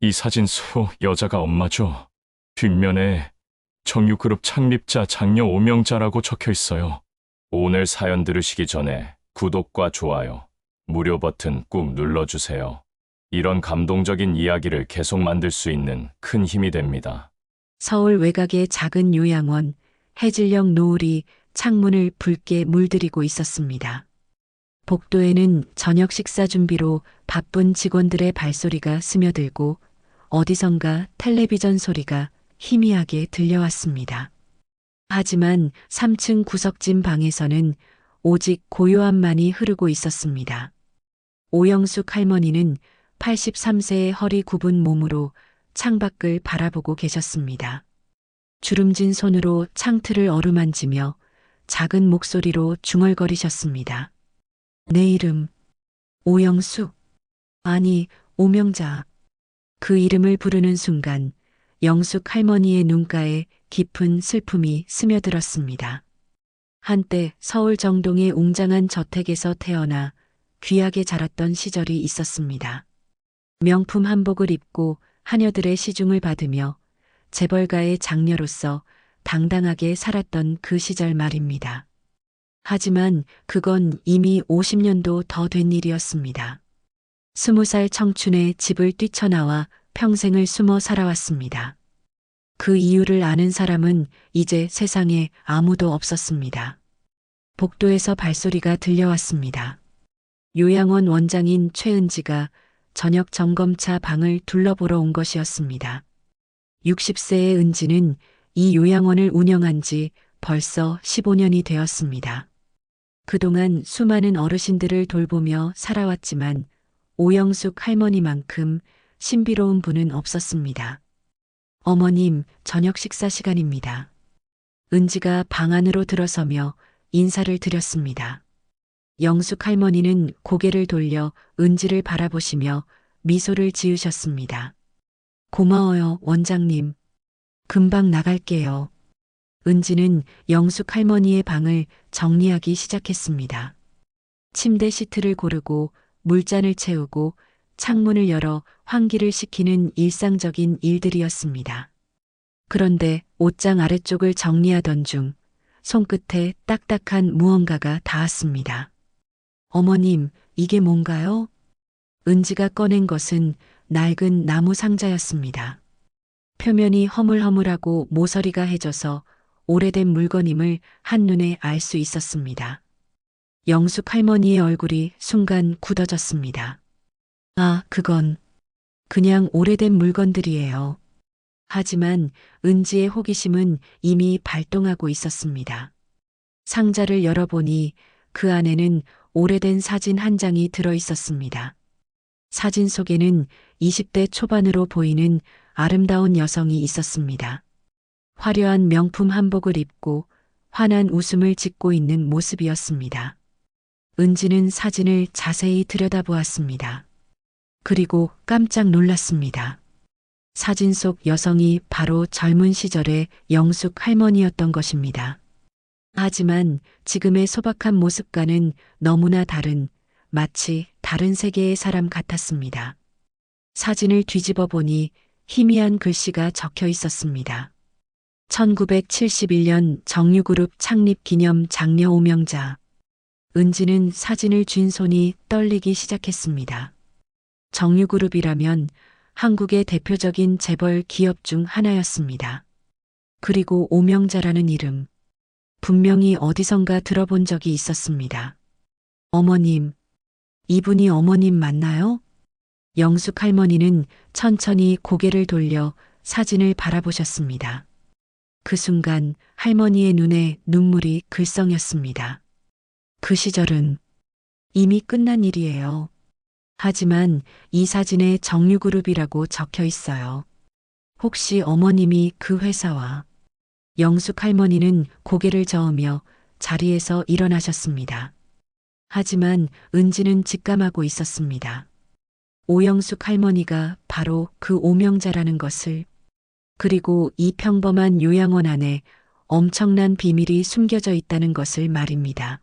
이 사진소 여자가 엄마죠. 뒷면에 정유그룹 창립자 장녀 오명자라고 적혀 있어요. 오늘 사연 들으시기 전에 구독과 좋아요, 무료 버튼 꾹 눌러주세요. 이런 감동적인 이야기를 계속 만들 수 있는 큰 힘이 됩니다. 서울 외곽의 작은 요양원, 해질녘 노을이 창문을 붉게 물들이고 있었습니다. 복도에는 저녁 식사 준비로 바쁜 직원들의 발소리가 스며들고 어디선가 텔레비전 소리가 희미하게 들려왔습니다. 하지만 3층 구석진 방에서는 오직 고요함만이 흐르고 있었습니다. 오영숙 할머니는 83세의 허리 굽은 몸으로 창밖을 바라보고 계셨습니다. 주름진 손으로 창틀을 어루만지며 작은 목소리로 중얼거리셨습니다. 내 이름, 오영숙. 아니, 오명자. 그 이름을 부르는 순간 영숙 할머니의 눈가에 깊은 슬픔이 스며들었습니다. 한때 서울 정동의 웅장한 저택에서 태어나 귀하게 자랐던 시절이 있었습니다. 명품 한복을 입고 하녀들의 시중을 받으며 재벌가의 장녀로서 당당하게 살았던 그 시절 말입니다. 하지만 그건 이미 50년도 더 된 일이었습니다. 20살 청춘에 집을 뛰쳐나와 평생을 숨어 살아왔습니다. 그 이유를 아는 사람은 이제 세상에 아무도 없었습니다. 복도에서 발소리가 들려왔습니다. 요양원 원장인 최은지가 저녁 점검차 방을 둘러보러 온 것이었습니다. 60세의 은지는 이 요양원을 운영한 지 벌써 15년이 되었습니다. 그동안 수많은 어르신들을 돌보며 살아왔지만 오영숙 할머니만큼 신비로운 분은 없었습니다. 어머님, 저녁 식사 시간입니다. 은지가 방 안으로 들어서며 인사를 드렸습니다. 영숙 할머니는 고개를 돌려 은지를 바라보시며 미소를 지으셨습니다. 고마워요, 원장님. 금방 나갈게요. 은지는 영숙 할머니의 방을 정리하기 시작했습니다. 침대 시트를 고르고 물잔을 채우고 창문을 열어 환기를 시키는 일상적인 일들이었습니다. 그런데 옷장 아래쪽을 정리하던 중 손끝에 딱딱한 무언가가 닿았습니다. 어머님, 이게 뭔가요? 은지가 꺼낸 것은 낡은 나무 상자였습니다. 표면이 허물허물하고 모서리가 해져서 오래된 물건임을 한눈에 알 수 있었습니다. 영숙 할머니의 얼굴이 순간 굳어졌습니다. 아, 그건 그냥 오래된 물건들이에요. 하지만 은지의 호기심은 이미 발동하고 있었습니다. 상자를 열어보니 그 안에는 오래된 사진 한 장이 들어 있었습니다. 사진 속에는 20대 초반으로 보이는 아름다운 여성이 있었습니다. 화려한 명품 한복을 입고 환한 웃음을 짓고 있는 모습이었습니다. 은지는 사진을 자세히 들여다보았습니다. 그리고 깜짝 놀랐습니다. 사진 속 여성이 바로 젊은 시절의 영숙 할머니였던 것입니다. 하지만 지금의 소박한 모습과는 너무나 다른, 마치 다른 세계의 사람 같았습니다. 사진을 뒤집어 보니 희미한 글씨가 적혀 있었습니다. 1971년 정유그룹 창립 기념 장녀 오명자. 은지는 사진을 쥔 손이 떨리기 시작했습니다. 정유그룹이라면 한국의 대표적인 재벌 기업 중 하나였습니다. 그리고 오명자라는 이름. 분명히 어디선가 들어본 적이 있었습니다. 어머님, 이분이 어머님 맞나요? 영숙 할머니는 천천히 고개를 돌려 사진을 바라보셨습니다. 그 순간 할머니의 눈에 눈물이 글썽였습니다. 그 시절은 이미 끝난 일이에요. 하지만 이 사진에 정유그룹이라고 적혀 있어요. 혹시 어머님이 그 회사와 영숙 할머니는 고개를 저으며 자리에서 일어나셨습니다. 하지만 은지는 직감하고 있었습니다. 오영숙 할머니가 바로 그 오명자라는 것을, 그리고 이 평범한 요양원 안에 엄청난 비밀이 숨겨져 있다는 것을 말입니다.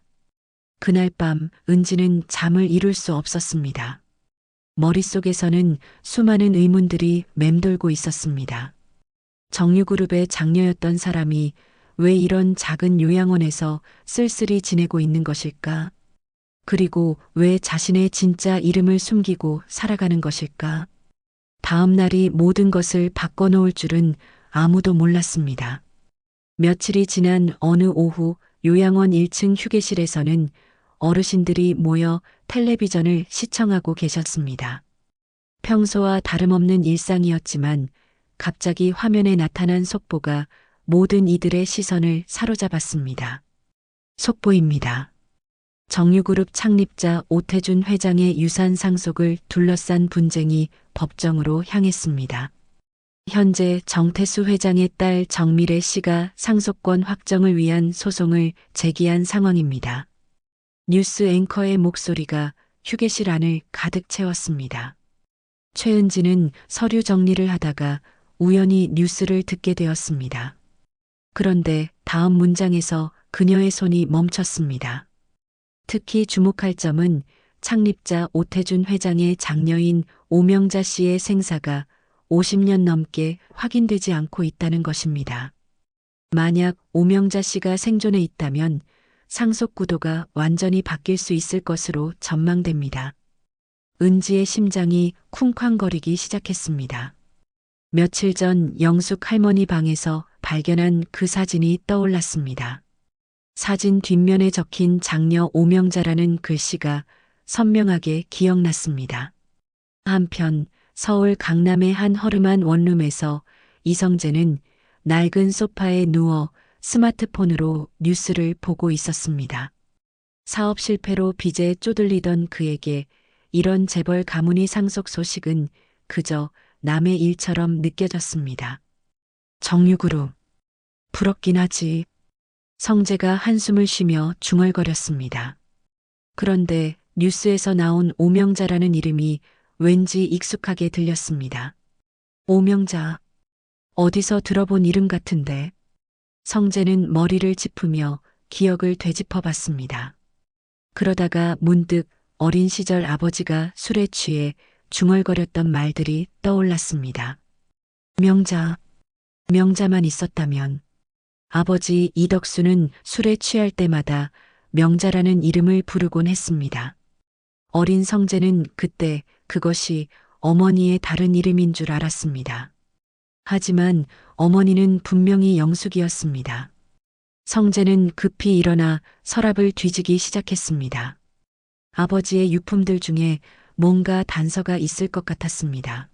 그날 밤 은지는 잠을 이룰 수 없었습니다. 머릿속에서는 수많은 의문들이 맴돌고 있었습니다. 정유그룹의 장녀였던 사람이 왜 이런 작은 요양원에서 쓸쓸히 지내고 있는 것일까? 그리고 왜 자신의 진짜 이름을 숨기고 살아가는 것일까? 다음 날이 모든 것을 바꿔놓을 줄은 아무도 몰랐습니다. 며칠이 지난 어느 오후 요양원 1층 휴게실에서는 어르신들이 모여 텔레비전을 시청하고 계셨습니다. 평소와 다름없는 일상이었지만 갑자기 화면에 나타난 속보가 모든 이들의 시선을 사로잡았습니다. 속보입니다. 정유그룹 창립자 오태준 회장의 유산 상속을 둘러싼 분쟁이 법정으로 향했습니다. 현재 정태수 회장의 딸 정미래 씨가 상속권 확정을 위한 소송을 제기한 상황입니다. 뉴스 앵커의 목소리가 휴게실 안을 가득 채웠습니다. 최은지는 서류 정리를 하다가 우연히 뉴스를 듣게 되었습니다. 그런데 다음 문장에서 그녀의 손이 멈췄습니다. 특히 주목할 점은 창립자 오태준 회장의 장녀인 오명자 씨의 생사가 50년 넘게 확인되지 않고 있다는 것입니다. 만약 오명자 씨가 생존해 있다면 상속 구도가 완전히 바뀔 수 있을 것으로 전망됩니다. 은지의 심장이 쿵쾅거리기 시작했습니다. 며칠 전 영숙 할머니 방에서 발견한 그 사진이 떠올랐습니다. 사진 뒷면에 적힌 장녀 오명자라는 글씨가 선명하게 기억났습니다. 한편 서울 강남의 한 허름한 원룸에서 이성재는 낡은 소파에 누워 스마트폰으로 뉴스를 보고 있었습니다. 사업 실패로 빚에 쪼들리던 그에게 이런 재벌 가문이 상속 소식은 그저 남의 일처럼 느껴졌습니다. 정유그룹. 부럽긴 하지. 성재가 한숨을 쉬며 중얼거렸습니다. 그런데 뉴스에서 나온 오명자라는 이름이 왠지 익숙하게 들렸습니다. 오명자. 어디서 들어본 이름 같은데. 성재는 머리를 짚으며 기억을 되짚어 봤습니다. 그러다가 문득 어린 시절 아버지가 술에 취해 중얼거렸던 말들이 떠올랐습니다. 명자만 있었다면. 아버지 이덕수는 술에 취할 때마다 명자라는 이름을 부르곤 했습니다. 어린 성재는 그때 그것이 어머니의 다른 이름인 줄 알았습니다. 하지만 어머니는 분명히 영숙이었습니다. 성재는 급히 일어나 서랍을 뒤지기 시작했습니다. 아버지의 유품들 중에 뭔가 단서가 있을 것 같았습니다.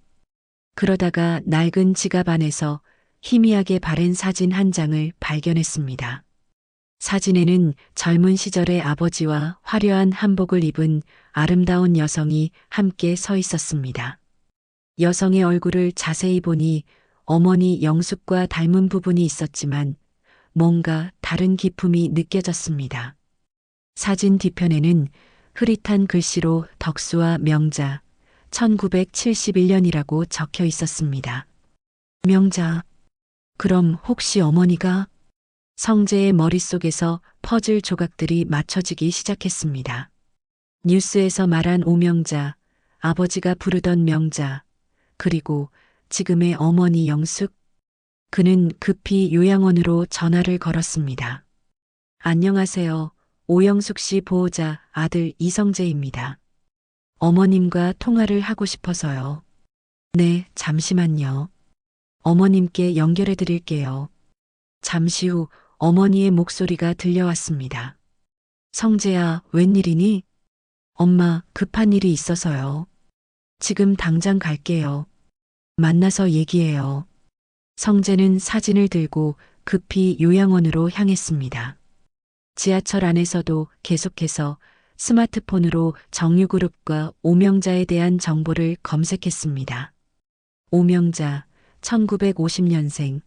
그러다가 낡은 지갑 안에서 희미하게 바랜 사진 한 장을 발견했습니다. 사진에는 젊은 시절의 아버지와 화려한 한복을 입은 아름다운 여성이 함께 서 있었습니다. 여성의 얼굴을 자세히 보니 어머니 영숙과 닮은 부분이 있었지만 뭔가 다른 기품이 느껴졌습니다. 사진 뒤편에는 흐릿한 글씨로 덕수와 명자, 1971년이라고 적혀 있었습니다. 명자. 그럼 혹시 어머니가? 성재의 머릿속에서 퍼즐 조각들이 맞춰지기 시작했습니다. 뉴스에서 말한 오명자, 아버지가 부르던 명자, 그리고 지금의 어머니 영숙. 그는 급히 요양원으로 전화를 걸었습니다. 안녕하세요. 오영숙 씨 보호자 아들 이성재입니다. 어머님과 통화를 하고 싶어서요. 네, 잠시만요. 어머님께 연결해 드릴게요. 잠시 후 어머니의 목소리가 들려왔습니다. 성재야, 웬일이니? 엄마, 급한 일이 있어서요. 지금 당장 갈게요. 만나서 얘기해요. 성재는 사진을 들고 급히 요양원으로 향했습니다. 지하철 안에서도 계속해서 스마트폰으로 정유그룹과 오명자에 대한 정보를 검색했습니다. 오명자, 1950년생,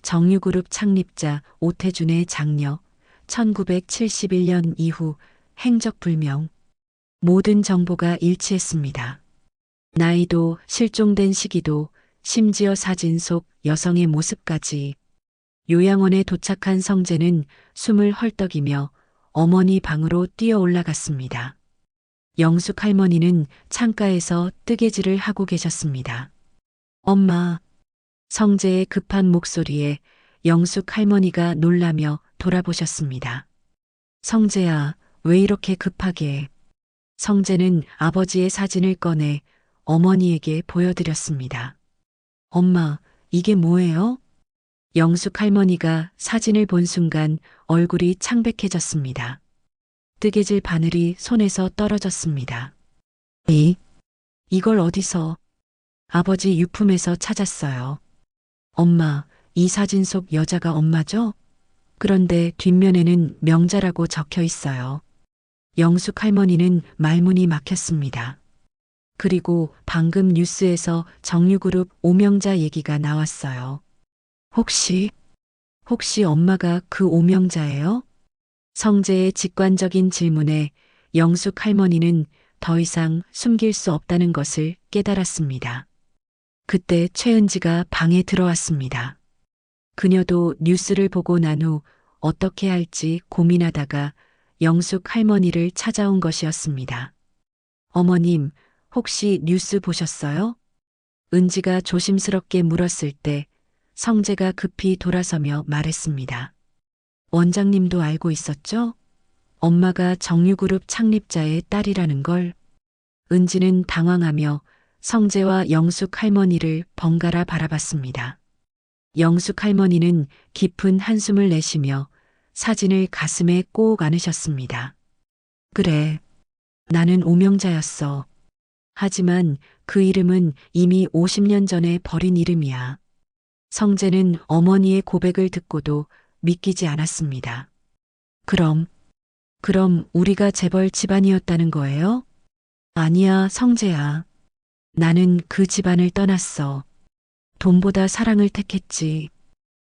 정유그룹 창립자 오태준의 장녀, 1971년 이후 행적불명. 모든 정보가 일치했습니다. 나이도, 실종된 시기도, 심지어 사진 속 여성의 모습까지. 요양원에 도착한 성재는 숨을 헐떡이며 어머니 방으로 뛰어 올라갔습니다. 영숙 할머니는 창가에서 뜨개질을 하고 계셨습니다. 엄마, 성재의 급한 목소리에 영숙 할머니가 놀라며 돌아보셨습니다. 성재야, 왜 이렇게 급하게? 성재는 아버지의 사진을 꺼내 어머니에게 보여드렸습니다. 엄마, 이게 뭐예요? 영숙 할머니가 사진을 본 순간 얼굴이 창백해졌습니다. 뜨개질 바늘이 손에서 떨어졌습니다. 이걸 어디서? 아버지 유품에서 찾았어요. 엄마, 이 사진 속 여자가 엄마죠? 그런데 뒷면에는 명자라고 적혀 있어요. 영숙 할머니는 말문이 막혔습니다. 그리고 방금 뉴스에서 정유그룹 오명자 얘기가 나왔어요. 혹시 엄마가 그 오명자예요? 성재의 직관적인 질문에 영숙 할머니는 더 이상 숨길 수 없다는 것을 깨달았습니다. 그때 최은지가 방에 들어왔습니다. 그녀도 뉴스를 보고 난 후 어떻게 할지 고민하다가 영숙 할머니를 찾아온 것이었습니다. 어머님, 혹시 뉴스 보셨어요? 은지가 조심스럽게 물었을 때 성재가 급히 돌아서며 말했습니다. 원장님도 알고 있었죠? 엄마가 정유그룹 창립자의 딸이라는 걸. 은지는 당황하며 성재와 영숙 할머니를 번갈아 바라봤습니다. 영숙 할머니는 깊은 한숨을 내쉬며 사진을 가슴에 꼭 안으셨습니다. 그래, 나는 오명자였어. 하지만 그 이름은 이미 50년 전에 버린 이름이야. 성재는 어머니의 고백을 듣고도 믿기지 않았습니다. 그럼 우리가 재벌 집안이었다는 거예요? 아니야, 성재야. 나는 그 집안을 떠났어. 돈보다 사랑을 택했지.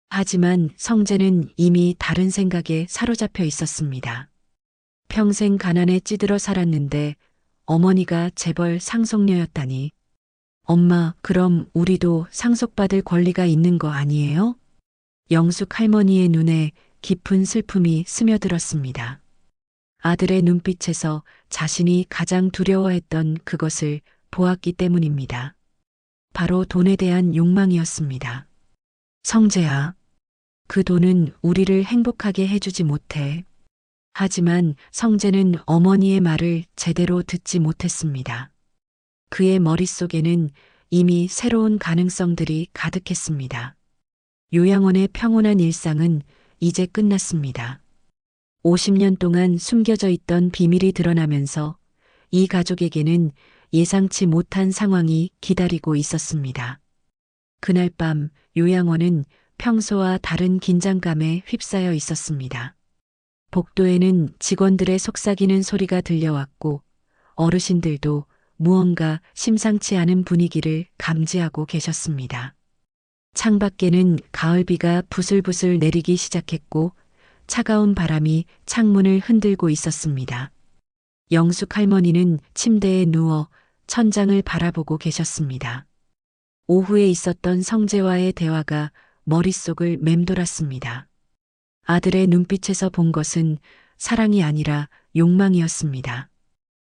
하지만 성재는 이미 다른 생각에 사로잡혀 있었습니다. 평생 가난에 찌들어 살았는데 어머니가 재벌 상속녀였다니. 엄마, 그럼 우리도 상속받을 권리가 있는 거 아니에요? 영숙 할머니의 눈에 깊은 슬픔이 스며들었습니다. 아들의 눈빛에서 자신이 가장 두려워했던 그것을 보았기 때문입니다. 바로 돈에 대한 욕망이었습니다. 성재야, 그 돈은 우리를 행복하게 해주지 못해. 하지만 성재는 어머니의 말을 제대로 듣지 못했습니다. 그의 머릿속에는 이미 새로운 가능성들이 가득했습니다. 요양원의 평온한 일상은 이제 끝났습니다. 50년 동안 숨겨져 있던 비밀이 드러나면서 이 가족에게는 예상치 못한 상황이 기다리고 있었습니다. 그날 밤 요양원은 평소와 다른 긴장감에 휩싸여 있었습니다. 복도에는 직원들의 속삭이는 소리가 들려왔고 어르신들도 무언가 심상치 않은 분위기를 감지하고 계셨습니다. 창밖에는 가을비가 부슬부슬 내리기 시작했고 차가운 바람이 창문을 흔들고 있었습니다. 영숙 할머니는 침대에 누워 천장을 바라보고 계셨습니다. 오후에 있었던 성재와의 대화가 머릿속을 맴돌았습니다. 아들의 눈빛에서 본 것은 사랑이 아니라 욕망이었습니다.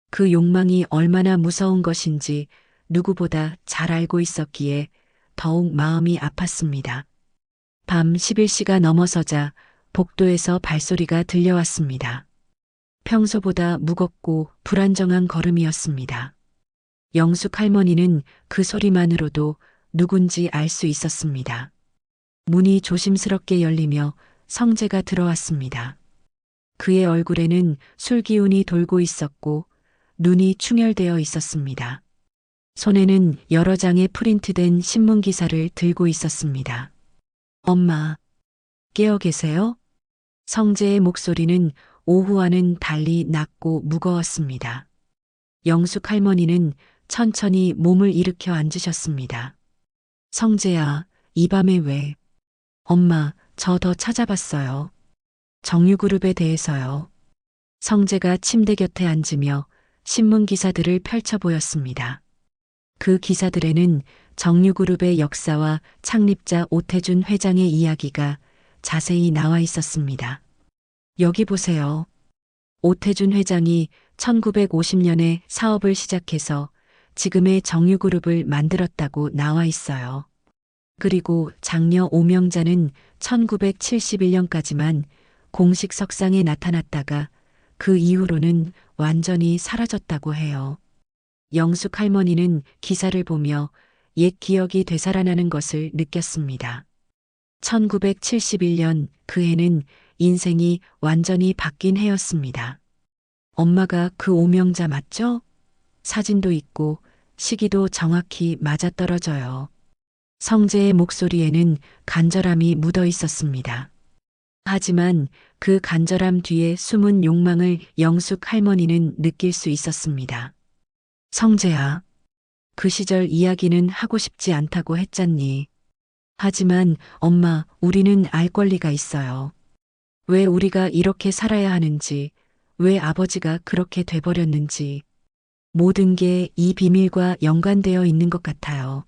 그 욕망이 얼마나 무서운 것인지 누구보다 잘 알고 있었기에 더욱 마음이 아팠습니다. 밤 11시가 넘어서자 복도에서 발소리가 들려왔습니다. 평소보다 무겁고 불안정한 걸음이었습니다. 영숙 할머니는 그 소리만으로도 누군지 알 수 있었습니다. 문이 조심스럽게 열리며 성재가 들어왔습니다. 그의 얼굴에는 술기운이 돌고 있었고 눈이 충혈되어 있었습니다. 손에는 여러 장의 프린트된 신문 기사를 들고 있었습니다. 엄마, 깨어 계세요? 성재의 목소리는 오후와는 달리 낮고 무거웠습니다. 영숙 할머니는 천천히 몸을 일으켜 앉으셨습니다. 성재야, 이 밤에 왜? 엄마, 저 더 찾아봤어요. 정유그룹에 대해서요. 성재가 침대 곁에 앉으며 신문 기사들을 펼쳐 보였습니다. 그 기사들에는 정유그룹의 역사와 창립자 오태준 회장의 이야기가 자세히 나와 있었습니다. 여기 보세요. 오태준 회장이 1950년에 사업을 시작해서 지금의 정유그룹을 만들었다고 나와 있어요. 그리고 장녀 오명자는 1971년까지만 공식 석상에 나타났다가 그 이후로는 완전히 사라졌다고 해요. 영숙 할머니는 기사를 보며 옛 기억이 되살아나는 것을 느꼈습니다. 1971년 그 해는 인생이 완전히 바뀐 해였습니다. 엄마가 그 오명자 맞죠? 사진도 있고 시기도 정확히 맞아떨어져요. 성재의 목소리에는 간절함이 묻어 있었습니다. 하지만 그 간절함 뒤에 숨은 욕망을 영숙 할머니는 느낄 수 있었습니다. 성재야, 그 시절 이야기는 하고 싶지 않다고 했잖니. 하지만 엄마, 우리는 알 권리가 있어요. 왜 우리가 이렇게 살아야 하는지, 왜 아버지가 그렇게 돼버렸는지, 모든 게 이 비밀과 연관되어 있는 것 같아요.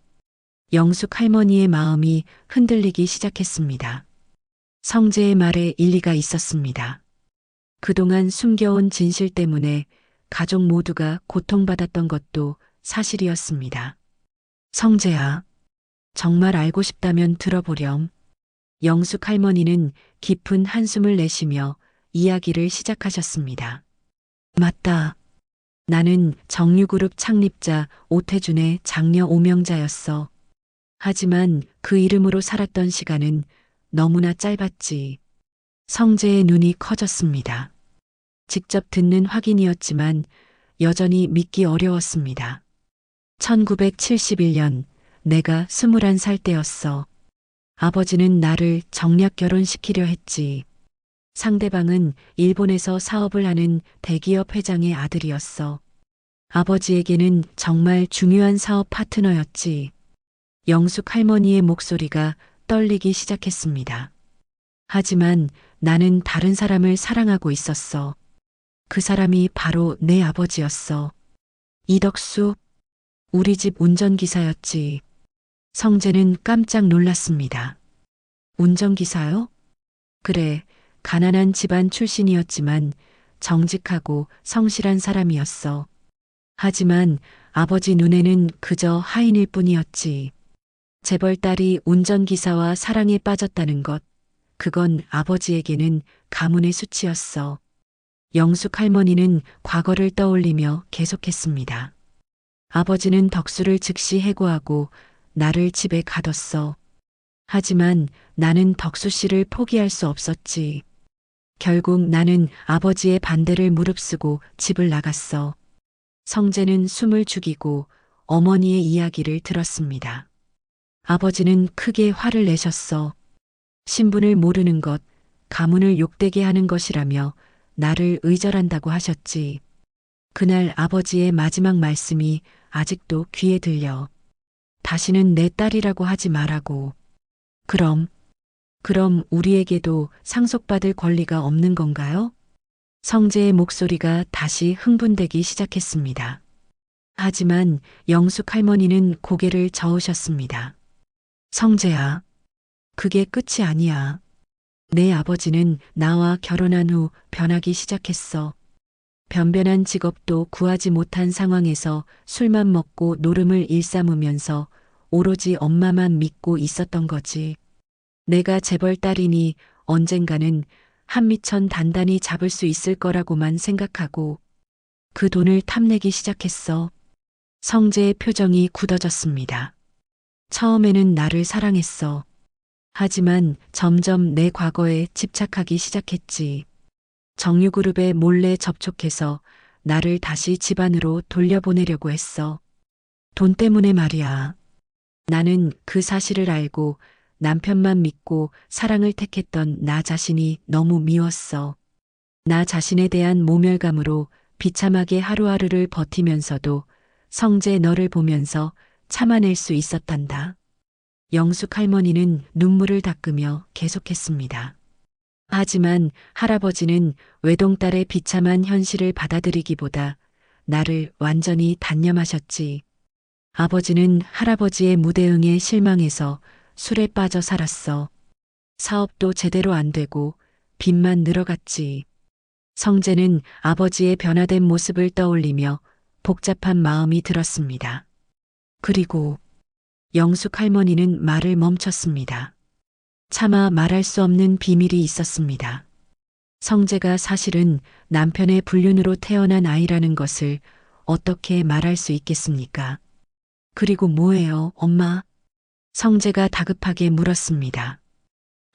영숙 할머니의 마음이 흔들리기 시작했습니다. 성재의 말에 일리가 있었습니다. 그동안 숨겨온 진실 때문에 가족 모두가 고통받았던 것도 사실이었습니다. 성재야, 정말 알고 싶다면 들어보렴. 영숙 할머니는 깊은 한숨을 내쉬며 이야기를 시작하셨습니다. 맞다. 나는 정유그룹 창립자 오태준의 장녀 오명자였어. 하지만 그 이름으로 살았던 시간은 너무나 짧았지. 성재의 눈이 커졌습니다. 직접 듣는 확인이었지만 여전히 믿기 어려웠습니다. 1971년 내가 21살 때였어. 아버지는 나를 정략 결혼시키려 했지. 상대방은 일본에서 사업을 하는 대기업 회장의 아들이었어. 아버지에게는 정말 중요한 사업 파트너였지. 영숙 할머니의 목소리가 떨리기 시작했습니다. 하지만 나는 다른 사람을 사랑하고 있었어. 그 사람이 바로 내 아버지였어. 이덕수, 우리 집 운전기사였지. 성재는 깜짝 놀랐습니다. 운전기사요? 그래, 가난한 집안 출신이었지만 정직하고 성실한 사람이었어. 하지만 아버지 눈에는 그저 하인일 뿐이었지. 재벌딸이 운전기사와 사랑에 빠졌다는 것, 그건 아버지에게는 가문의 수치였어. 영숙 할머니는 과거를 떠올리며 계속했습니다. 아버지는 덕수를 즉시 해고하고 나를 집에 가뒀어. 하지만 나는 덕수 씨를 포기할 수 없었지. 결국 나는 아버지의 반대를 무릅쓰고 집을 나갔어. 성재는 숨을 죽이고 어머니의 이야기를 들었습니다. 아버지는 크게 화를 내셨어. 신분을 모르는 것, 가문을 욕되게 하는 것이라며 나를 의절한다고 하셨지. 그날 아버지의 마지막 말씀이 아직도 귀에 들려. 다시는 내 딸이라고 하지 말라고. 그럼 우리에게도 상속받을 권리가 없는 건가요? 성재의 목소리가 다시 흥분되기 시작했습니다. 하지만 영숙 할머니는 고개를 저으셨습니다. 성재야, 그게 끝이 아니야. 내 아버지는 나와 결혼한 후 변하기 시작했어. 변변한 직업도 구하지 못한 상황에서 술만 먹고 노름을 일삼으면서 오로지 엄마만 믿고 있었던 거지. 내가 재벌 딸이니 언젠가는 한미천 단단히 잡을 수 있을 거라고만 생각하고 그 돈을 탐내기 시작했어. 성재의 표정이 굳어졌습니다. 처음에는 나를 사랑했어. 하지만 점점 내 과거에 집착하기 시작했지. 정유그룹에 몰래 접촉해서 나를 다시 집안으로 돌려보내려고 했어. 돈 때문에 말이야. 나는 그 사실을 알고 남편만 믿고 사랑을 택했던 나 자신이 너무 미웠어. 나 자신에 대한 모멸감으로 비참하게 하루하루를 버티면서도 성재 너를 보면서 참아낼 수 있었단다. 영숙 할머니는 눈물을 닦으며 계속했습니다. 하지만 할아버지는 외동딸의 비참한 현실을 받아들이기보다 나를 완전히 단념하셨지. 아버지는 할아버지의 무대응에 실망해서 술에 빠져 살았어. 사업도 제대로 안 되고 빚만 늘어갔지. 성재는 아버지의 변화된 모습을 떠올리며 복잡한 마음이 들었습니다. 그리고 영숙 할머니는 말을 멈췄습니다. 차마 말할 수 없는 비밀이 있었습니다. 성재가 사실은 남편의 불륜으로 태어난 아이라는 것을 어떻게 말할 수 있겠습니까? 그리고 뭐예요, 엄마? 성재가 다급하게 물었습니다.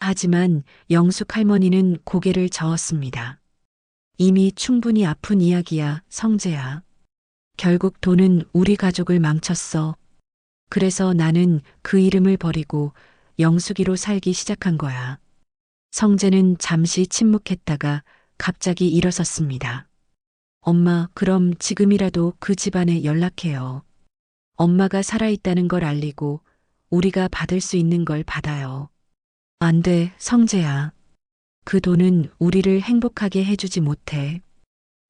하지만 영숙 할머니는 고개를 저었습니다. 이미 충분히 아픈 이야기야, 성재야. 결국 돈은 우리 가족을 망쳤어. 그래서 나는 그 이름을 버리고 영숙이로 살기 시작한 거야. 성재는 잠시 침묵했다가 갑자기 일어섰습니다. 엄마, 그럼 지금이라도 그 집안에 연락해요. 엄마가 살아있다는 걸 알리고 우리가 받을 수 있는 걸 받아요. 안 돼, 성재야. 그 돈은 우리를 행복하게 해주지 못해.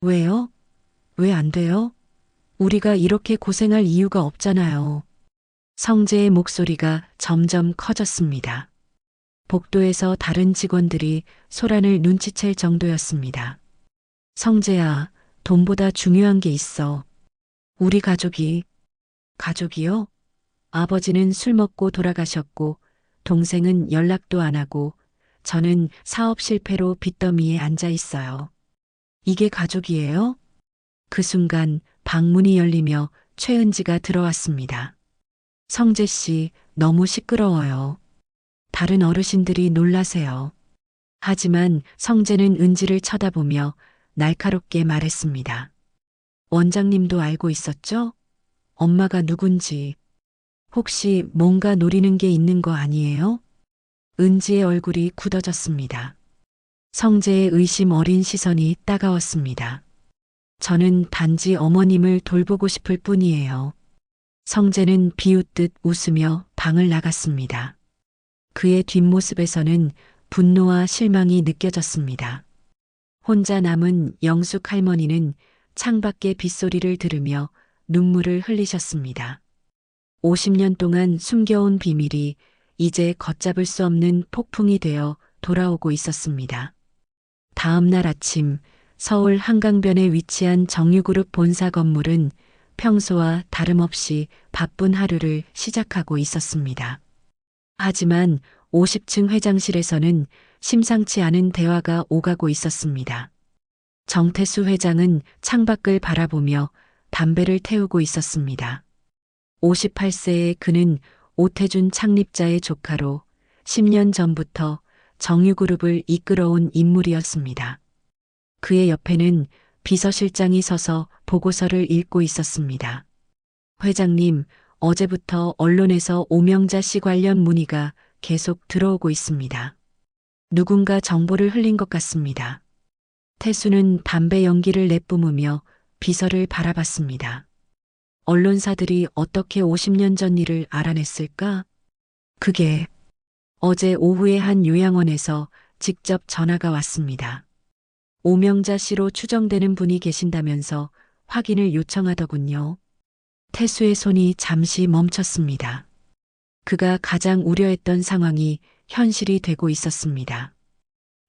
왜요? 왜 안 돼요? 우리가 이렇게 고생할 이유가 없잖아요. 성재의 목소리가 점점 커졌습니다. 복도에서 다른 직원들이 소란을 눈치챌 정도였습니다. 성재야, 돈보다 중요한 게 있어. 우리 가족이요? 아버지는 술 먹고 돌아가셨고, 동생은 연락도 안 하고, 저는 사업 실패로 빚더미에 앉아 있어요. 이게 가족이에요? 그 순간 방문이 열리며 최은지가 들어왔습니다. 성재 씨, 너무 시끄러워요. 다른 어르신들이 놀라세요. 하지만 성재는 은지를 쳐다보며 날카롭게 말했습니다. 원장님도 알고 있었죠? 엄마가 누군지. 혹시 뭔가 노리는 게 있는 거 아니에요? 은지의 얼굴이 굳어졌습니다. 성재의 의심 어린 시선이 따가웠습니다. 저는 단지 어머님을 돌보고 싶을 뿐이에요. 성재는 비웃듯 웃으며 방을 나갔습니다. 그의 뒷모습에서는 분노와 실망이 느껴졌습니다. 혼자 남은 영숙 할머니는 창밖의 빗소리를 들으며 눈물을 흘리셨습니다. 50년 동안 숨겨온 비밀이 이제 걷잡을 수 없는 폭풍이 되어 돌아오고 있었습니다. 다음 날 아침 서울 한강변에 위치한 정유그룹 본사 건물은 평소와 다름없이 바쁜 하루를 시작하고 있었습니다. 하지만 50층 회장실에서는 심상치 않은 대화가 오가고 있었습니다. 정태수 회장은 창밖을 바라보며 담배를 태우고 있었습니다. 58세의 그는 오태준 창립자의 조카로 10년 전부터 정유그룹을 이끌어온 인물이었습니다. 그의 옆에는 비서실장이 서서 보고서를 읽고 있었습니다. 회장님, 어제부터 언론에서 오명자 씨 관련 문의가 계속 들어오고 있습니다. 누군가 정보를 흘린 것 같습니다. 태수는 담배 연기를 내뿜으며 비서를 바라봤습니다. 언론사들이 어떻게 50년 전 일을 알아냈을까? 그게 어제 오후에 한 요양원에서 직접 전화가 왔습니다. 오명자 씨로 추정되는 분이 계신다면서 확인을 요청하더군요. 태수의 손이 잠시 멈췄습니다. 그가 가장 우려했던 상황이 현실이 되고 있었습니다.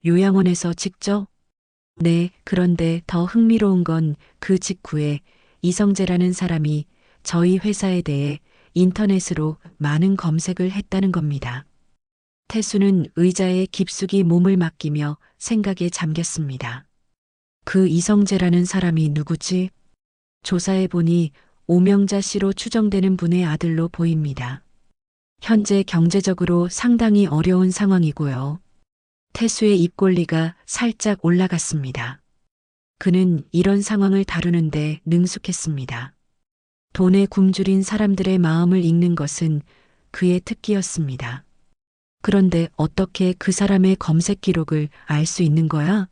요양원에서 직접? 네, 그런데 더 흥미로운 건 그 직후에 이성재라는 사람이 저희 회사에 대해 인터넷으로 많은 검색을 했다는 겁니다. 태수는 의자에 깊숙이 몸을 맡기며 생각에 잠겼습니다. 그 이성재라는 사람이 누구지? 조사해보니 오명자 씨로 추정되는 분의 아들로 보입니다. 현재 경제적으로 상당히 어려운 상황이고요. 태수의 입꼬리가 살짝 올라갔습니다. 그는 이런 상황을 다루는데 능숙했습니다. 돈에 굶주린 사람들의 마음을 읽는 것은 그의 특기였습니다. 그런데 어떻게 그 사람의 검색 기록을 알 수 있는 거야?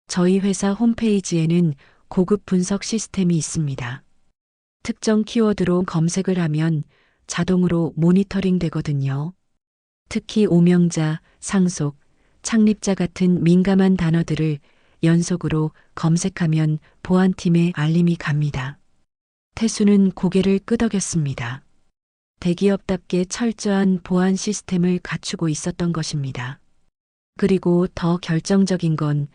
저희 회사 홈페이지에는 고급 분석 시스템이 있습니다. 특정 키워드로 검색을 하면 자동으로 모니터링 되거든요. 특히 오명자, 상속, 창립자 같은 민감한 단어들을 연속으로 검색하면 보안팀에 알림이 갑니다. 태수는 고개를 끄덕였습니다. 대기업답게 철저한 보안 시스템을 갖추고 있었던 것입니다. 그리고 더 결정적인 건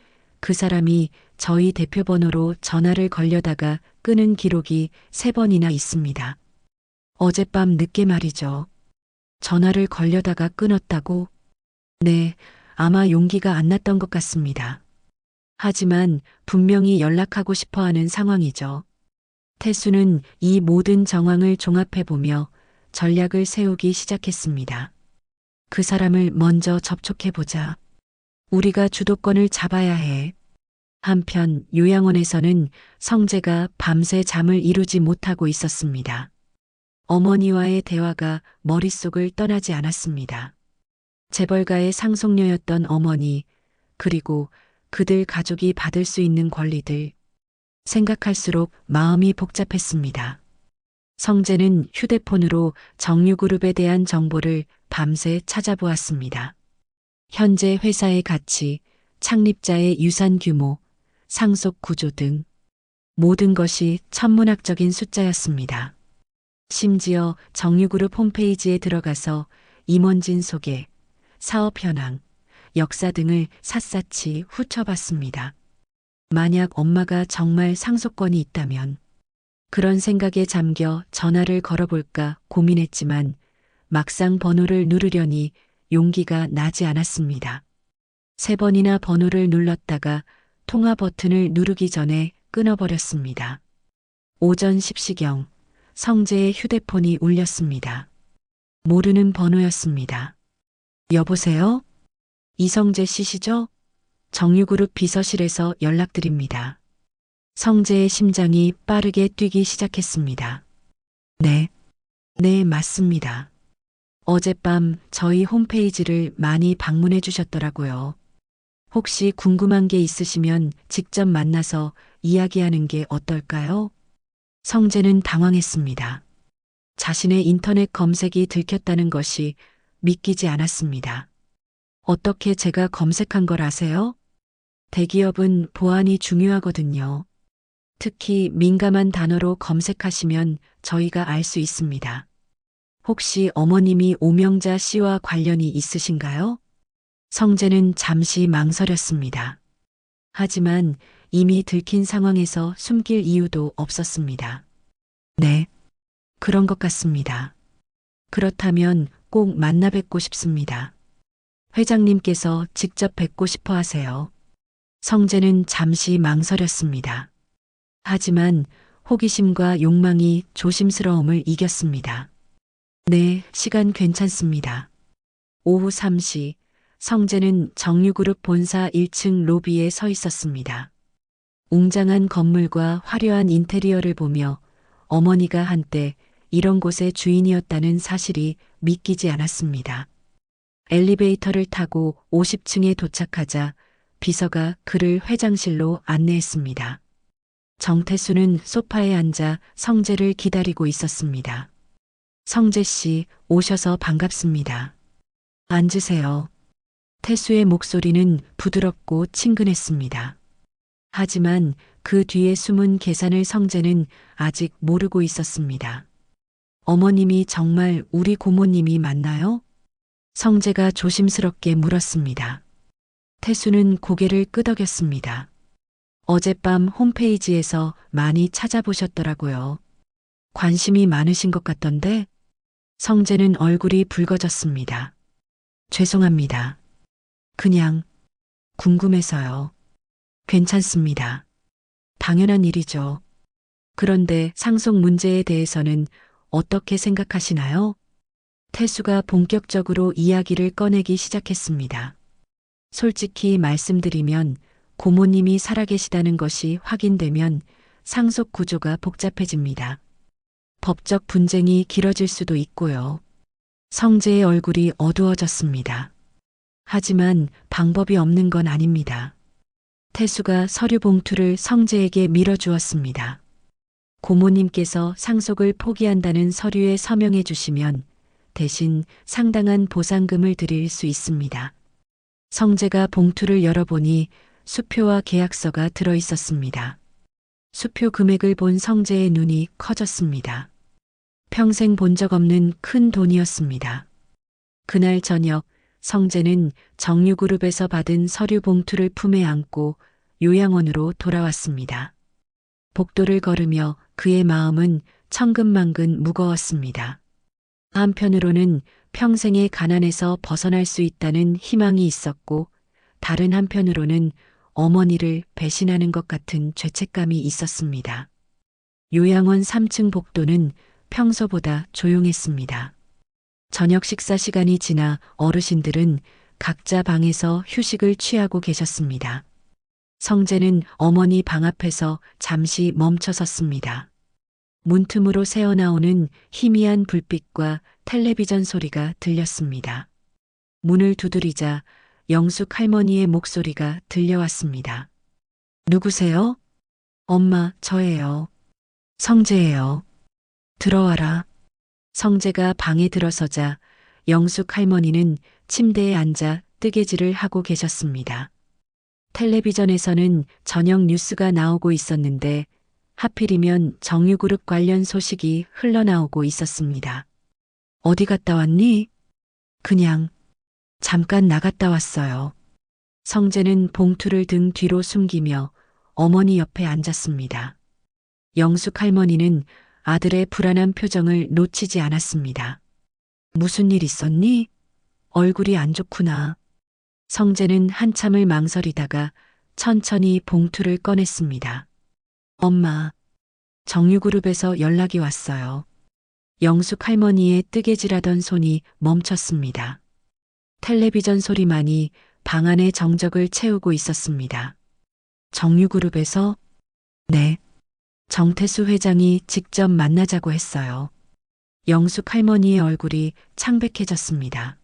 그 사람이 저희 대표 번호로 전화를 걸려다가 끊은 기록이 3번이나 있습니다. 어젯밤 늦게 말이죠. 전화를 걸려다가 끊었다고? 네, 아마 용기가 안 났던 것 같습니다. 하지만 분명히 연락하고 싶어 하는 상황이죠. 태수는 이 모든 정황을 종합해보며 전략을 세우기 시작했습니다. 그 사람을 먼저 접촉해보자. 우리가 주도권을 잡아야 해. 한편 요양원에서는 성재가 밤새 잠을 이루지 못하고 있었습니다. 어머니와의 대화가 머릿속을 떠나지 않았습니다. 재벌가의 상속녀였던 어머니, 그리고 그들 가족이 받을 수 있는 권리들. 생각할수록 마음이 복잡했습니다. 성재는 휴대폰으로 정유그룹에 대한 정보를 밤새 찾아보았습니다. 현재 회사의 가치, 창립자의 유산 규모, 상속 구조 등 모든 것이 천문학적인 숫자였습니다. 심지어 정유그룹 홈페이지에 들어가서 임원진 소개, 사업 현황, 역사 등을 샅샅이 훑어봤습니다. 만약 엄마가 정말 상속권이 있다면 그런 생각에 잠겨 전화를 걸어볼까 고민했지만 막상 번호를 누르려니 용기가 나지 않았습니다. 3번이나 번호를 눌렀다가 통화 버튼을 누르기 전에 끊어버렸습니다. 오전 10시경 성재의 휴대폰이 울렸습니다. 모르는 번호였습니다. 여보세요? 이성재 씨시죠? 정유그룹 비서실에서 연락드립니다. 성재의 심장이 빠르게 뛰기 시작했습니다. 네, 맞습니다. 어젯밤 저희 홈페이지를 많이 방문해 주셨더라고요. 혹시 궁금한 게 있으시면 직접 만나서 이야기하는 게 어떨까요? 성재는 당황했습니다. 자신의 인터넷 검색이 들켰다는 것이 믿기지 않았습니다. 어떻게 제가 검색한 걸 아세요? 대기업은 보안이 중요하거든요. 특히 민감한 단어로 검색하시면 저희가 알 수 있습니다. 혹시 어머님이 오명자 씨와 관련이 있으신가요? 성재는 잠시 망설였습니다. 하지만 이미 들킨 상황에서 숨길 이유도 없었습니다. 네, 그런 것 같습니다. 그렇다면 꼭 만나 뵙고 싶습니다. 회장님께서 직접 뵙고 싶어 하세요. 성재는 잠시 망설였습니다. 하지만 호기심과 욕망이 조심스러움을 이겼습니다. 네, 시간 괜찮습니다. 오후 3시 성재는 정유그룹 본사 1층 로비에 서 있었습니다. 웅장한 건물과 화려한 인테리어를 보며 어머니가 한때 이런 곳의 주인이었다는 사실이 믿기지 않았습니다. 엘리베이터를 타고 50층에 도착하자 비서가 그를 회장실로 안내했습니다. 정태수는 소파에 앉아 성재를 기다리고 있었습니다. 성재 씨, 오셔서 반갑습니다. 앉으세요. 태수의 목소리는 부드럽고 친근했습니다. 하지만 그 뒤에 숨은 계산을 성재는 아직 모르고 있었습니다. 어머님이 정말 우리 고모님이 맞나요? 성재가 조심스럽게 물었습니다. 태수는 고개를 끄덕였습니다. 어젯밤 홈페이지에서 많이 찾아보셨더라고요. 관심이 많으신 것 같던데? 성재는 얼굴이 붉어졌습니다. 죄송합니다. 그냥 궁금해서요. 괜찮습니다. 당연한 일이죠. 그런데 상속 문제에 대해서는 어떻게 생각하시나요? 태수가 본격적으로 이야기를 꺼내기 시작했습니다. 솔직히 말씀드리면 고모님이 살아계시다는 것이 확인되면 상속 구조가 복잡해집니다. 법적 분쟁이 길어질 수도 있고요. 성재의 얼굴이 어두워졌습니다. 하지만 방법이 없는 건 아닙니다. 태수가 서류 봉투를 성재에게 밀어주었습니다. 고모님께서 상속을 포기한다는 서류에 서명해 주시면 대신 상당한 보상금을 드릴 수 있습니다. 성재가 봉투를 열어보니 수표와 계약서가 들어 있었습니다. 수표 금액을 본 성재의 눈이 커졌습니다. 평생 본 적 없는 큰 돈이었습니다. 그날 저녁 성재는 정유그룹에서 받은 서류 봉투를 품에 안고 요양원으로 돌아왔습니다. 복도를 걸으며 그의 마음은 천근만근 무거웠습니다. 한편으로는 평생의 가난에서 벗어날 수 있다는 희망이 있었고, 다른 한편으로는 어머니를 배신하는 것 같은 죄책감이 있었습니다. 요양원 3층 복도는 평소보다 조용했습니다. 저녁 식사 시간이 지나 어르신들은 각자 방에서 휴식을 취하고 계셨습니다. 성재는 어머니 방 앞에서 잠시 멈춰 섰습니다. 문틈으로 새어나오는 희미한 불빛과 텔레비전 소리가 들렸습니다. 문을 두드리자 영숙 할머니의 목소리가 들려왔습니다. 누구세요? 엄마, 저예요. 성재예요. 들어와라. 성재가 방에 들어서자 영숙 할머니는 침대에 앉아 뜨개질을 하고 계셨습니다. 텔레비전에서는 저녁 뉴스가 나오고 있었는데 하필이면 정유그룹 관련 소식이 흘러나오고 있었습니다. 어디 갔다 왔니? 그냥 잠깐 나갔다 왔어요. 성재는 봉투를 등 뒤로 숨기며 어머니 옆에 앉았습니다. 영숙 할머니는 아들의 불안한 표정을 놓치지 않았습니다. 무슨 일 있었니? 얼굴이 안 좋구나. 성재는 한참을 망설이다가 천천히 봉투를 꺼냈습니다. 엄마, 정유그룹에서 연락이 왔어요. 영숙 할머니의 뜨개질하던 손이 멈췄습니다. 텔레비전 소리만이 방 안의 정적을 채우고 있었습니다. 정유그룹에서? 네. 정태수 회장이 직접 만나자고 했어요. 영숙 할머니의 얼굴이 창백해졌습니다.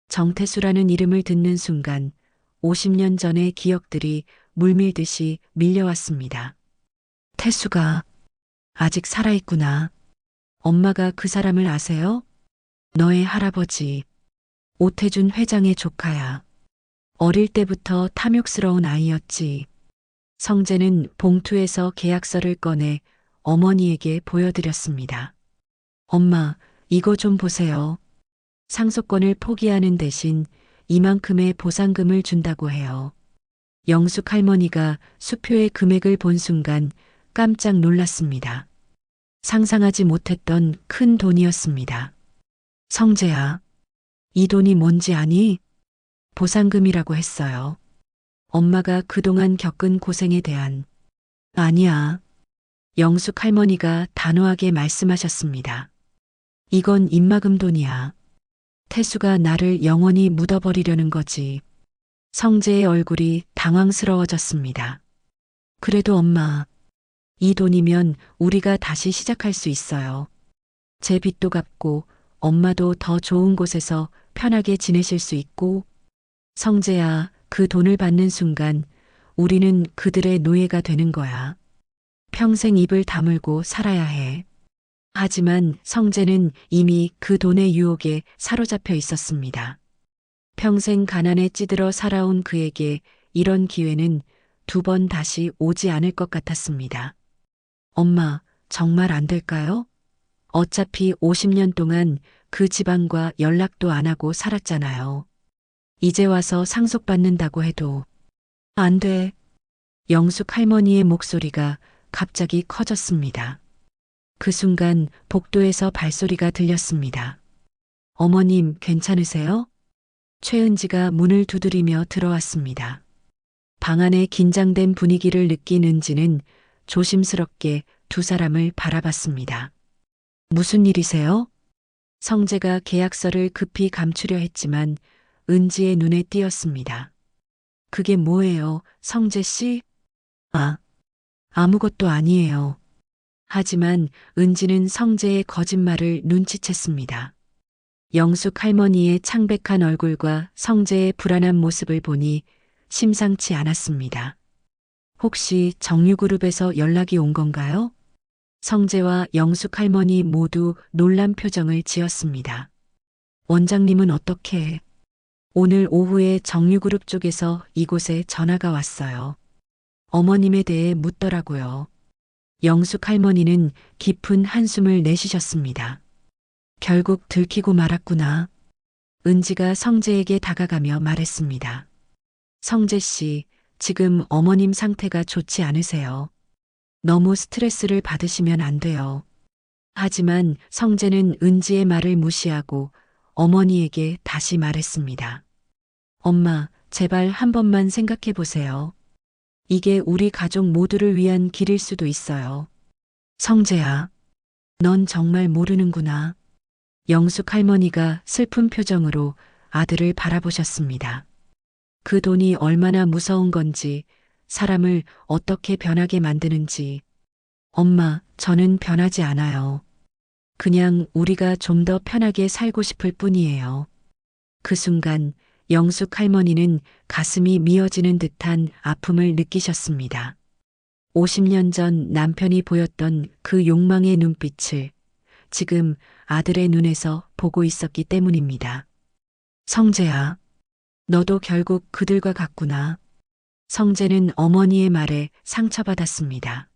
정태수라는 이름을 듣는 순간 50년 전의 기억들이 물밀듯이 밀려왔습니다. 태수가 아직 살아있구나. 엄마가 그 사람을 아세요? 너의 할아버지, 오태준 회장의 조카야. 어릴 때부터 탐욕스러운 아이였지. 성재는 봉투에서 계약서를 꺼내 어머니에게 보여드렸습니다. 엄마, 이거 좀 보세요. 상속권을 포기하는 대신 이만큼의 보상금을 준다고 해요. 영숙 할머니가 수표의 금액을 본 순간 깜짝 놀랐습니다. 상상하지 못했던 큰 돈이었습니다. 성재야, 이 돈이 뭔지 아니? 보상금이라고 했어요. 엄마가 그동안 겪은 고생에 대한. 아니야. 영숙 할머니가 단호하게 말씀하셨습니다. 이건 입막음 돈이야. 태수가 나를 영원히 묻어버리려는 거지. 성재의 얼굴이 당황스러워졌습니다. 그래도 엄마, 이 돈이면 우리가 다시 시작할 수 있어요. 제 빚도 갚고 엄마도 더 좋은 곳에서 편하게 지내실 수 있고. 성재야, 그 돈을 받는 순간 우리는 그들의 노예가 되는 거야. 평생 입을 다물고 살아야 해. 하지만 성재는 이미 그 돈의 유혹에 사로잡혀 있었습니다. 평생 가난에 찌들어 살아온 그에게 이런 기회는 2번 다시 오지 않을 것 같았습니다. 엄마, 정말 안 될까요? 어차피 50년 동안 그 집안과 연락도 안 하고 살았잖아요. 이제 와서 상속받는다고 해도 안 돼. 영숙 할머니의 목소리가 갑자기 커졌습니다. 그 순간 복도에서 발소리가 들렸습니다. 어머님, 괜찮으세요? 최은지가 문을 두드리며 들어왔습니다. 방 안의 긴장된 분위기를 느낀 은지는 조심스럽게 두 사람을 바라봤습니다. 무슨 일이세요? 성재가 계약서를 급히 감추려 했지만 은지의 눈에 띄었습니다. 그게 뭐예요, 성재 씨? 아무것도 아니에요. 하지만 은지는 성재의 거짓말을 눈치챘습니다. 영숙 할머니의 창백한 얼굴과 성재의 불안한 모습을 보니 심상치 않았습니다. 혹시 정유그룹에서 연락이 온 건가요? 성재와 영숙 할머니 모두 놀란 표정을 지었습니다. 원장님은 어떻게? 오늘 오후에 정유그룹 쪽에서 이곳에 전화가 왔어요. 어머님에 대해 묻더라고요. 영숙 할머니는 깊은 한숨을 내쉬셨습니다. 결국 들키고 말았구나. 은지가 성재에게 다가가며 말했습니다. 성재 씨, 지금 어머님 상태가 좋지 않으세요. 너무 스트레스를 받으시면 안 돼요. 하지만 성재는 은지의 말을 무시하고 어머니에게 다시 말했습니다. 엄마, 제발 한 번만 생각해 보세요. 이게 우리 가족 모두를 위한 길일 수도 있어요. 성재야, 넌 정말 모르는구나. 영숙 할머니가 슬픈 표정으로 아들을 바라보셨습니다. 그 돈이 얼마나 무서운 건지, 사람을 어떻게 변하게 만드는지. 엄마, 저는 변하지 않아요. 그냥 우리가 좀 더 편하게 살고 싶을 뿐이에요. 그 순간 영숙 할머니는 가슴이 미어지는 듯한 아픔을 느끼셨습니다. 50년 전 남편이 보였던 그 욕망의 눈빛을 지금 아들의 눈에서 보고 있었기 때문입니다. 성재야, 너도 결국 그들과 같구나. 성재는 어머니의 말에 상처받았습니다.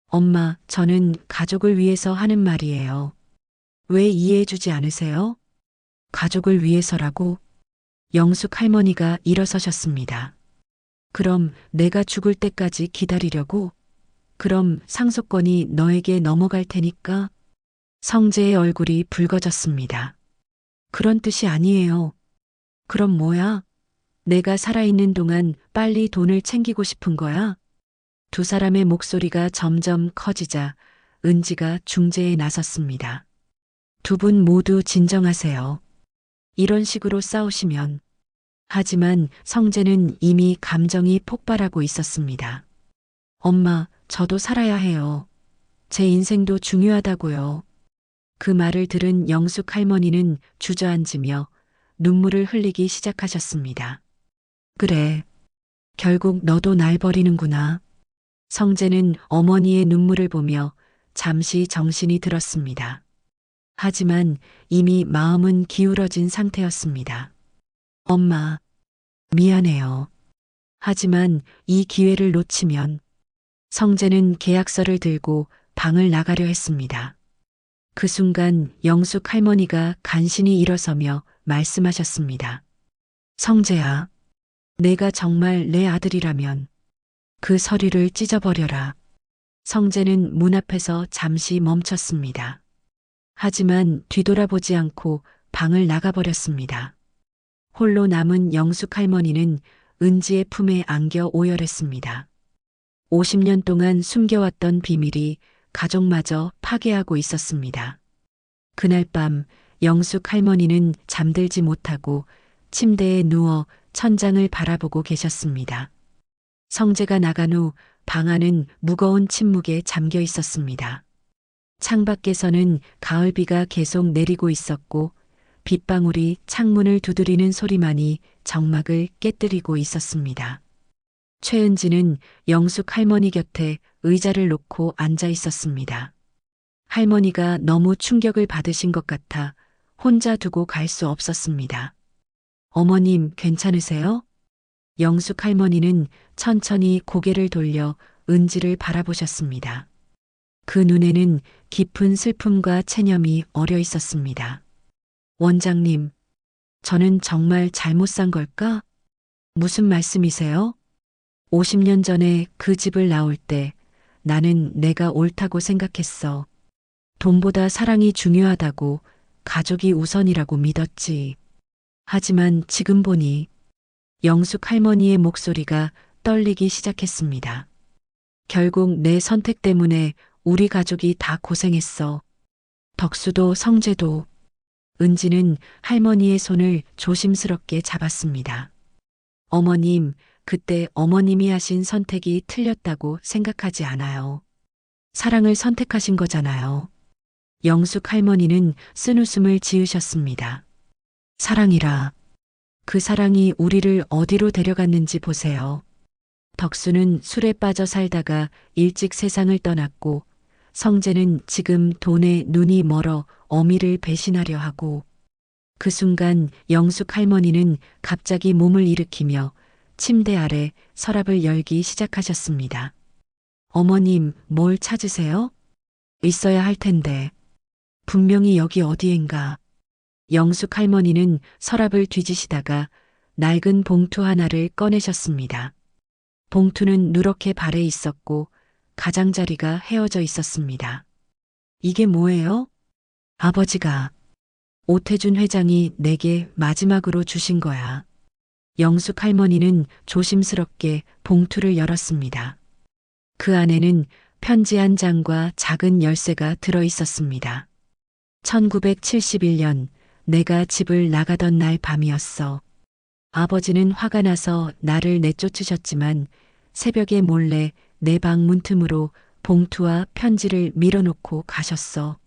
엄마, 저는 가족을 위해서 하는 말이에요. 왜 이해해주지 않으세요? 가족을 위해서라고? 영숙 할머니가 일어서셨습니다. 그럼 내가 죽을 때까지 기다리려고? 그럼 상속권이 너에게 넘어갈 테니까? 성재의 얼굴이 붉어졌습니다. 그런 뜻이 아니에요. 그럼 뭐야? 내가 살아있는 동안 빨리 돈을 챙기고 싶은 거야? 두 사람의 목소리가 점점 커지자 은지가 중재에 나섰습니다. 두 분 모두 진정하세요. 이런 식으로 싸우시면. 하지만 성재는 이미 감정이 폭발하고 있었습니다. 엄마, 저도 살아야 해요. 제 인생도 중요하다고요. 그 말을 들은 영숙 할머니는 주저앉으며 눈물을 흘리기 시작하셨습니다. 그래. 결국 너도 날 버리는구나. 성재는 어머니의 눈물을 보며 잠시 정신이 들었습니다. 하지만 이미 마음은 기울어진 상태였습니다. 엄마, 미안해요. 하지만 이 기회를 놓치면 성재는 계약서를 들고 방을 나가려 했습니다. 그 순간 영숙 할머니가 간신히 일어서며 말씀하셨습니다. 성재야, 내가 정말 내 아들이라면 그 서류를 찢어버려라. 성재는 문 앞에서 잠시 멈췄습니다. 하지만 뒤돌아보지 않고 방을 나가버렸습니다. 홀로 남은 영숙 할머니는 은지의 품에 안겨 오열했습니다. 50년 동안 숨겨왔던 비밀이 가족마저 파괴하고 있었습니다. 그날 밤 영숙 할머니는 잠들지 못하고 침대에 누워 천장을 바라보고 계셨습니다. 성재가 나간 후 방 안은 무거운 침묵에 잠겨 있었습니다. 창밖에서는 가을비가 계속 내리고 있었고 빗방울이 창문을 두드리는 소리만이 정막을 깨뜨리고 있었습니다. 최은지는 영숙 할머니 곁에 의자를 놓고 앉아 있었습니다. 할머니가 너무 충격을 받으신 것 같아 혼자 두고 갈 수 없었습니다. 어머님, 괜찮으세요? 영숙 할머니는 천천히 고개를 돌려 은지를 바라보셨습니다. 그 눈에는 깊은 슬픔과 체념이 어려 있었습니다. 원장님, 저는 정말 잘못 산 걸까? 무슨 말씀이세요? 50년 전에 그 집을 나올 때 나는 내가 옳다고 생각했어. 돈보다 사랑이 중요하다고, 가족이 우선이라고 믿었지. 하지만 지금 보니 영숙 할머니의 목소리가 떨리기 시작했습니다. 결국 내 선택 때문에 우리 가족이 다 고생했어. 덕수도 성재도. 은지는 할머니의 손을 조심스럽게 잡았습니다. 어머님, 그때 어머님이 하신 선택이 틀렸다고 생각하지 않아요. 사랑을 선택하신 거잖아요. 영숙 할머니는 쓴웃음을 지으셨습니다. 사랑이라. 그 사랑이 우리를 어디로 데려갔는지 보세요. 덕수는 술에 빠져 살다가 일찍 세상을 떠났고 성재는 지금 돈에 눈이 멀어 어미를 배신하려 하고. 그 순간 영숙 할머니는 갑자기 몸을 일으키며 침대 아래 서랍을 열기 시작하셨습니다. 어머님, 뭘 찾으세요? 있어야 할 텐데. 분명히 여기 어디엔가. 영숙 할머니는 서랍을 뒤지시다가 낡은 봉투 하나를 꺼내셨습니다. 봉투는 누렇게 발에 있었고 가장자리가 헤어져 있었습니다. 이게 뭐예요? 아버지가 오태준 회장이 내게 마지막으로 주신 거야. 영숙 할머니는 조심스럽게 봉투를 열었습니다. 그 안에는 편지 한 장과 작은 열쇠가 들어 있었습니다. 1971년 내가 집을 나가던 날 밤이었어. 아버지는 화가 나서 나를 내쫓으셨지만 새벽에 몰래 내 방 문틈으로 봉투와 편지를 밀어놓고 가셨어.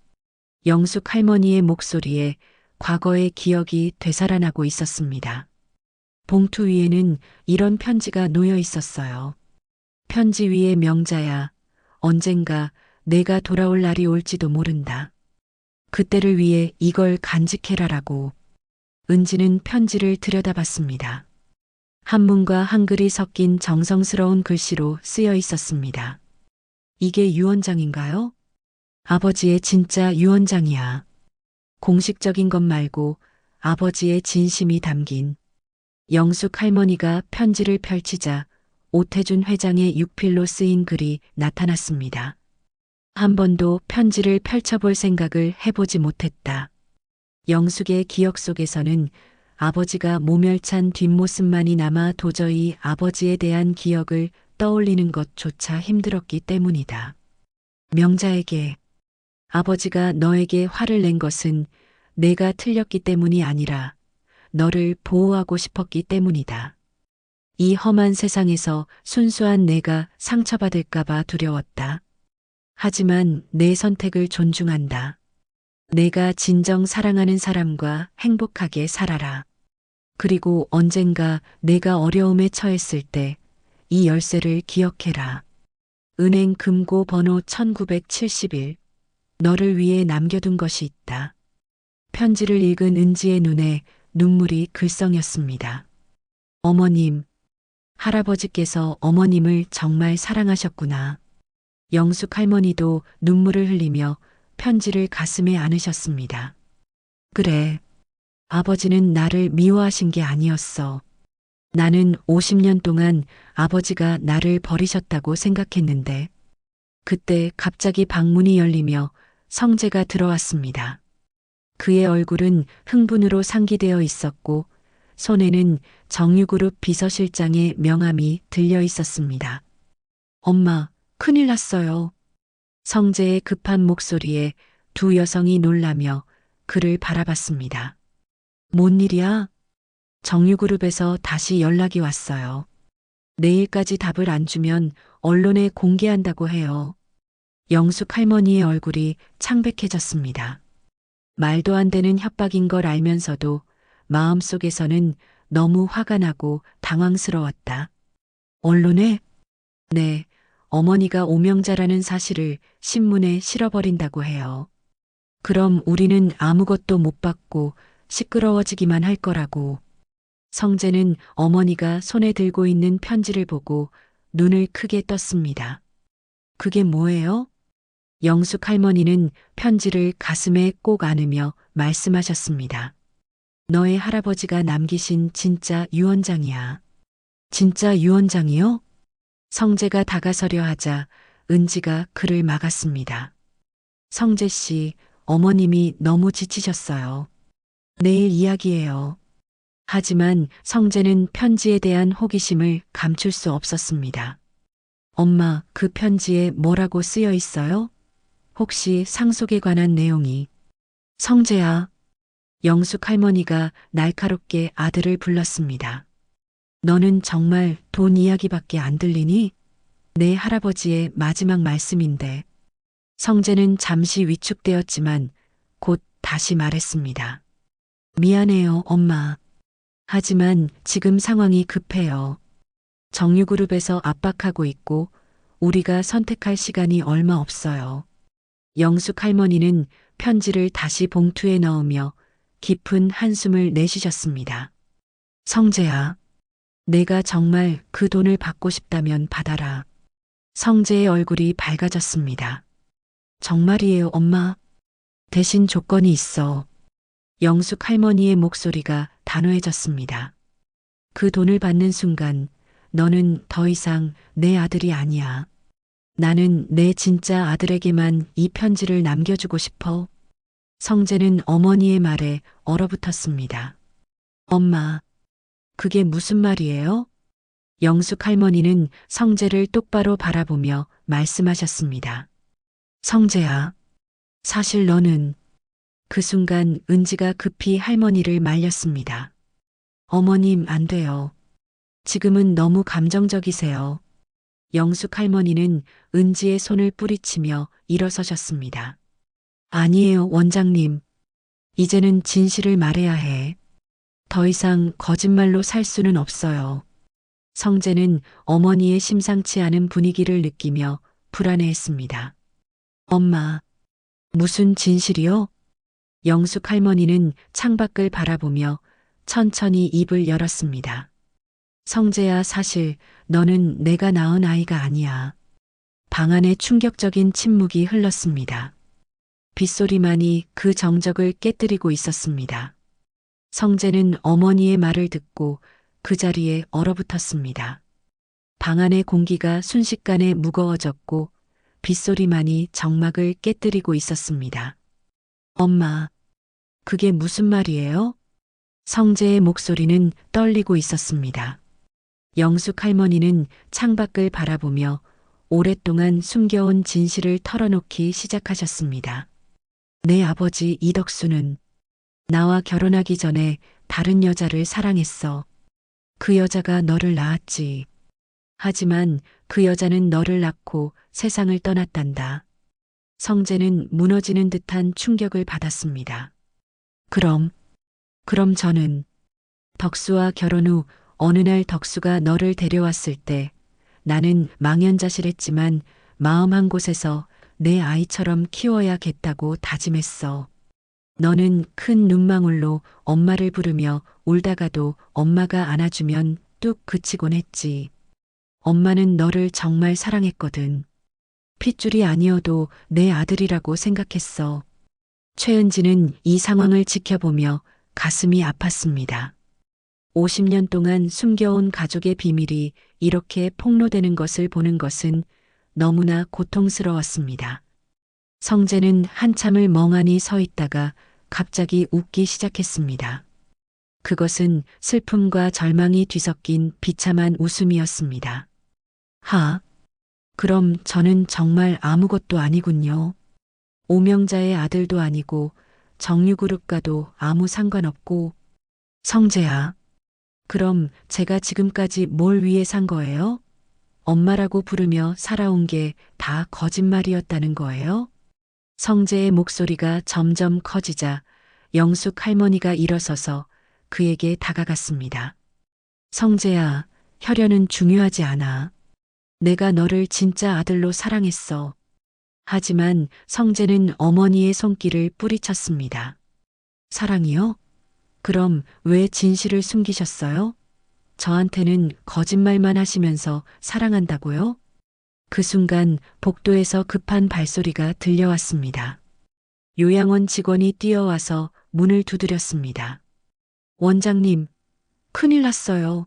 영숙 할머니의 목소리에 과거의 기억이 되살아나고 있었습니다. 봉투 위에는 이런 편지가 놓여 있었어요. 편지 위에 명자야, 언젠가 내가 돌아올 날이 올지도 모른다. 그때를 위해 이걸 간직해라라고. 은지는 편지를 들여다봤습니다. 한문과 한글이 섞인 정성스러운 글씨로 쓰여 있었습니다. 이게 유언장인가요? 아버지의 진짜 유언장이야. 공식적인 것 말고 아버지의 진심이 담긴. 영숙 할머니가 편지를 펼치자 오태준 회장의 육필로 쓰인 글이 나타났습니다. 한 번도 편지를 펼쳐볼 생각을 해보지 못했다. 영숙의 기억 속에서는 아버지가 모멸찬 뒷모습만이 남아 도저히 아버지에 대한 기억을 떠올리는 것조차 힘들었기 때문이다. 명자에게 아버지가 너에게 화를 낸 것은 내가 틀렸기 때문이 아니라 너를 보호하고 싶었기 때문이다. 이 험한 세상에서 순수한 내가 상처받을까봐 두려웠다. 하지만 내 선택을 존중한다. 내가 진정 사랑하는 사람과 행복하게 살아라. 그리고 언젠가 내가 어려움에 처했을 때 이 열쇠를 기억해라. 은행 금고 번호 1971. 너를 위해 남겨둔 것이 있다. 편지를 읽은 은지의 눈에 눈물이 글썽였습니다. 어머님, 할아버지께서 어머님을 정말 사랑하셨구나. 영숙 할머니도 눈물을 흘리며 편지를 가슴에 안으셨습니다. 그래, 아버지는 나를 미워하신 게 아니었어. 나는 50년 동안 아버지가 나를 버리셨다고 생각했는데, 그때 갑자기 방문이 열리며 성재가 들어왔습니다. 그의 얼굴은 흥분으로 상기되어 있었고, 손에는 정유그룹 비서실장의 명함이 들려 있었습니다. 엄마, 큰일 났어요. 성재의 급한 목소리에 두 여성이 놀라며 그를 바라봤습니다. 뭔 일이야? 정유그룹에서 다시 연락이 왔어요. 내일까지 답을 안 주면 언론에 공개한다고 해요. 영숙 할머니의 얼굴이 창백해졌습니다. 말도 안 되는 협박인 걸 알면서도 마음속에서는 너무 화가 나고 당황스러웠다. 언론에? 네, 어머니가 오명자라는 사실을 신문에 실어버린다고 해요. 그럼 우리는 아무것도 못 받고 시끄러워지기만 할 거라고. 성재는 어머니가 손에 들고 있는 편지를 보고 눈을 크게 떴습니다. 그게 뭐예요? 영숙 할머니는 편지를 가슴에 꼭 안으며 말씀하셨습니다. 너의 할아버지가 남기신 진짜 유언장이야. 진짜 유언장이요? 성재가 다가서려 하자 은지가 그를 막았습니다. 성재 씨, 어머님이 너무 지치셨어요. 내일 이야기해요. 하지만 성재는 편지에 대한 호기심을 감출 수 없었습니다. 엄마, 그 편지에 뭐라고 쓰여 있어요? 혹시 상속에 관한 내용이? 성재야. 영숙 할머니가 날카롭게 아들을 불렀습니다. 너는 정말 돈 이야기밖에 안 들리니? 내 할아버지의 마지막 말씀인데. 성재는 잠시 위축되었지만 곧 다시 말했습니다. 미안해요, 엄마. 하지만 지금 상황이 급해요. 정유그룹에서 압박하고 있고 우리가 선택할 시간이 얼마 없어요. 영숙 할머니는 편지를 다시 봉투에 넣으며 깊은 한숨을 내쉬셨습니다. 성재야, 내가 정말 그 돈을 받고 싶다면 받아라. 성재의 얼굴이 밝아졌습니다. 정말이에요, 엄마. 대신 조건이 있어. 영숙 할머니의 목소리가 단호해졌습니다. 그 돈을 받는 순간 너는 더 이상 내 아들이 아니야. 나는 내 진짜 아들에게만 이 편지를 남겨주고 싶어. 성재는 어머니의 말에 얼어붙었습니다. 엄마, 그게 무슨 말이에요? 영숙 할머니는 성재를 똑바로 바라보며 말씀하셨습니다. 성재야, 사실 너는 그 순간 은지가 급히 할머니를 말렸습니다. 어머님, 안 돼요. 지금은 너무 감정적이세요. 영숙 할머니는 은지의 손을 뿌리치며 일어서셨습니다. 아니에요, 원장님. 이제는 진실을 말해야 해. 더 이상 거짓말로 살 수는 없어요. 성재는 어머니의 심상치 않은 분위기를 느끼며 불안해했습니다. 엄마, 무슨 진실이요? 영숙 할머니는 창밖을 바라보며 천천히 입을 열었습니다. 성재야, 사실 너는 내가 낳은 아이가 아니야. 방 안에 충격적인 침묵이 흘렀습니다. 빗소리만이 그 정적을 깨뜨리고 있었습니다. 성재는 어머니의 말을 듣고 그 자리에 얼어붙었습니다. 방 안의 공기가 순식간에 무거워졌고 빗소리만이 정막을 깨뜨리고 있었습니다. 엄마, 그게 무슨 말이에요? 성재의 목소리는 떨리고 있었습니다. 영숙 할머니는 창밖을 바라보며 오랫동안 숨겨온 진실을 털어놓기 시작하셨습니다. 내 아버지 이덕수는 나와 결혼하기 전에 다른 여자를 사랑했어. 그 여자가 너를 낳았지. 하지만 그 여자는 너를 낳고 세상을 떠났단다. 성재는 무너지는 듯한 충격을 받았습니다. 그럼 저는 덕수와 결혼 후 어느 날 덕수가 너를 데려왔을 때 나는 망연자실했지만 마음 한 곳에서 내 아이처럼 키워야겠다고 다짐했어. 너는 큰 눈망울로 엄마를 부르며 울다가도 엄마가 안아주면 뚝 그치곤 했지. 엄마는 너를 정말 사랑했거든. 핏줄이 아니어도 내 아들이라고 생각했어. 최은지는 이 상황을 지켜보며 가슴이 아팠습니다. 50년 동안 숨겨온 가족의 비밀이 이렇게 폭로되는 것을 보는 것은 너무나 고통스러웠습니다. 성재는 한참을 멍하니 서 있다가 갑자기 웃기 시작했습니다. 그것은 슬픔과 절망이 뒤섞인 비참한 웃음이었습니다. 그럼 저는 정말 아무것도 아니군요. 오명자의 아들도 아니고 정유그룹과도 아무 상관없고. 성재야, 그럼 제가 지금까지 뭘 위해 산 거예요? 엄마라고 부르며 살아온 게 다 거짓말이었다는 거예요? 성재의 목소리가 점점 커지자 영숙 할머니가 일어서서 그에게 다가갔습니다. 성재야, 혈연은 중요하지 않아. 내가 너를 진짜 아들로 사랑했어. 하지만 성재는 어머니의 손길을 뿌리쳤습니다. 사랑이요? 그럼 왜 진실을 숨기셨어요? 저한테는 거짓말만 하시면서 사랑한다고요? 그 순간 복도에서 급한 발소리가 들려왔습니다. 요양원 직원이 뛰어와서 문을 두드렸습니다. 원장님, 큰일 났어요.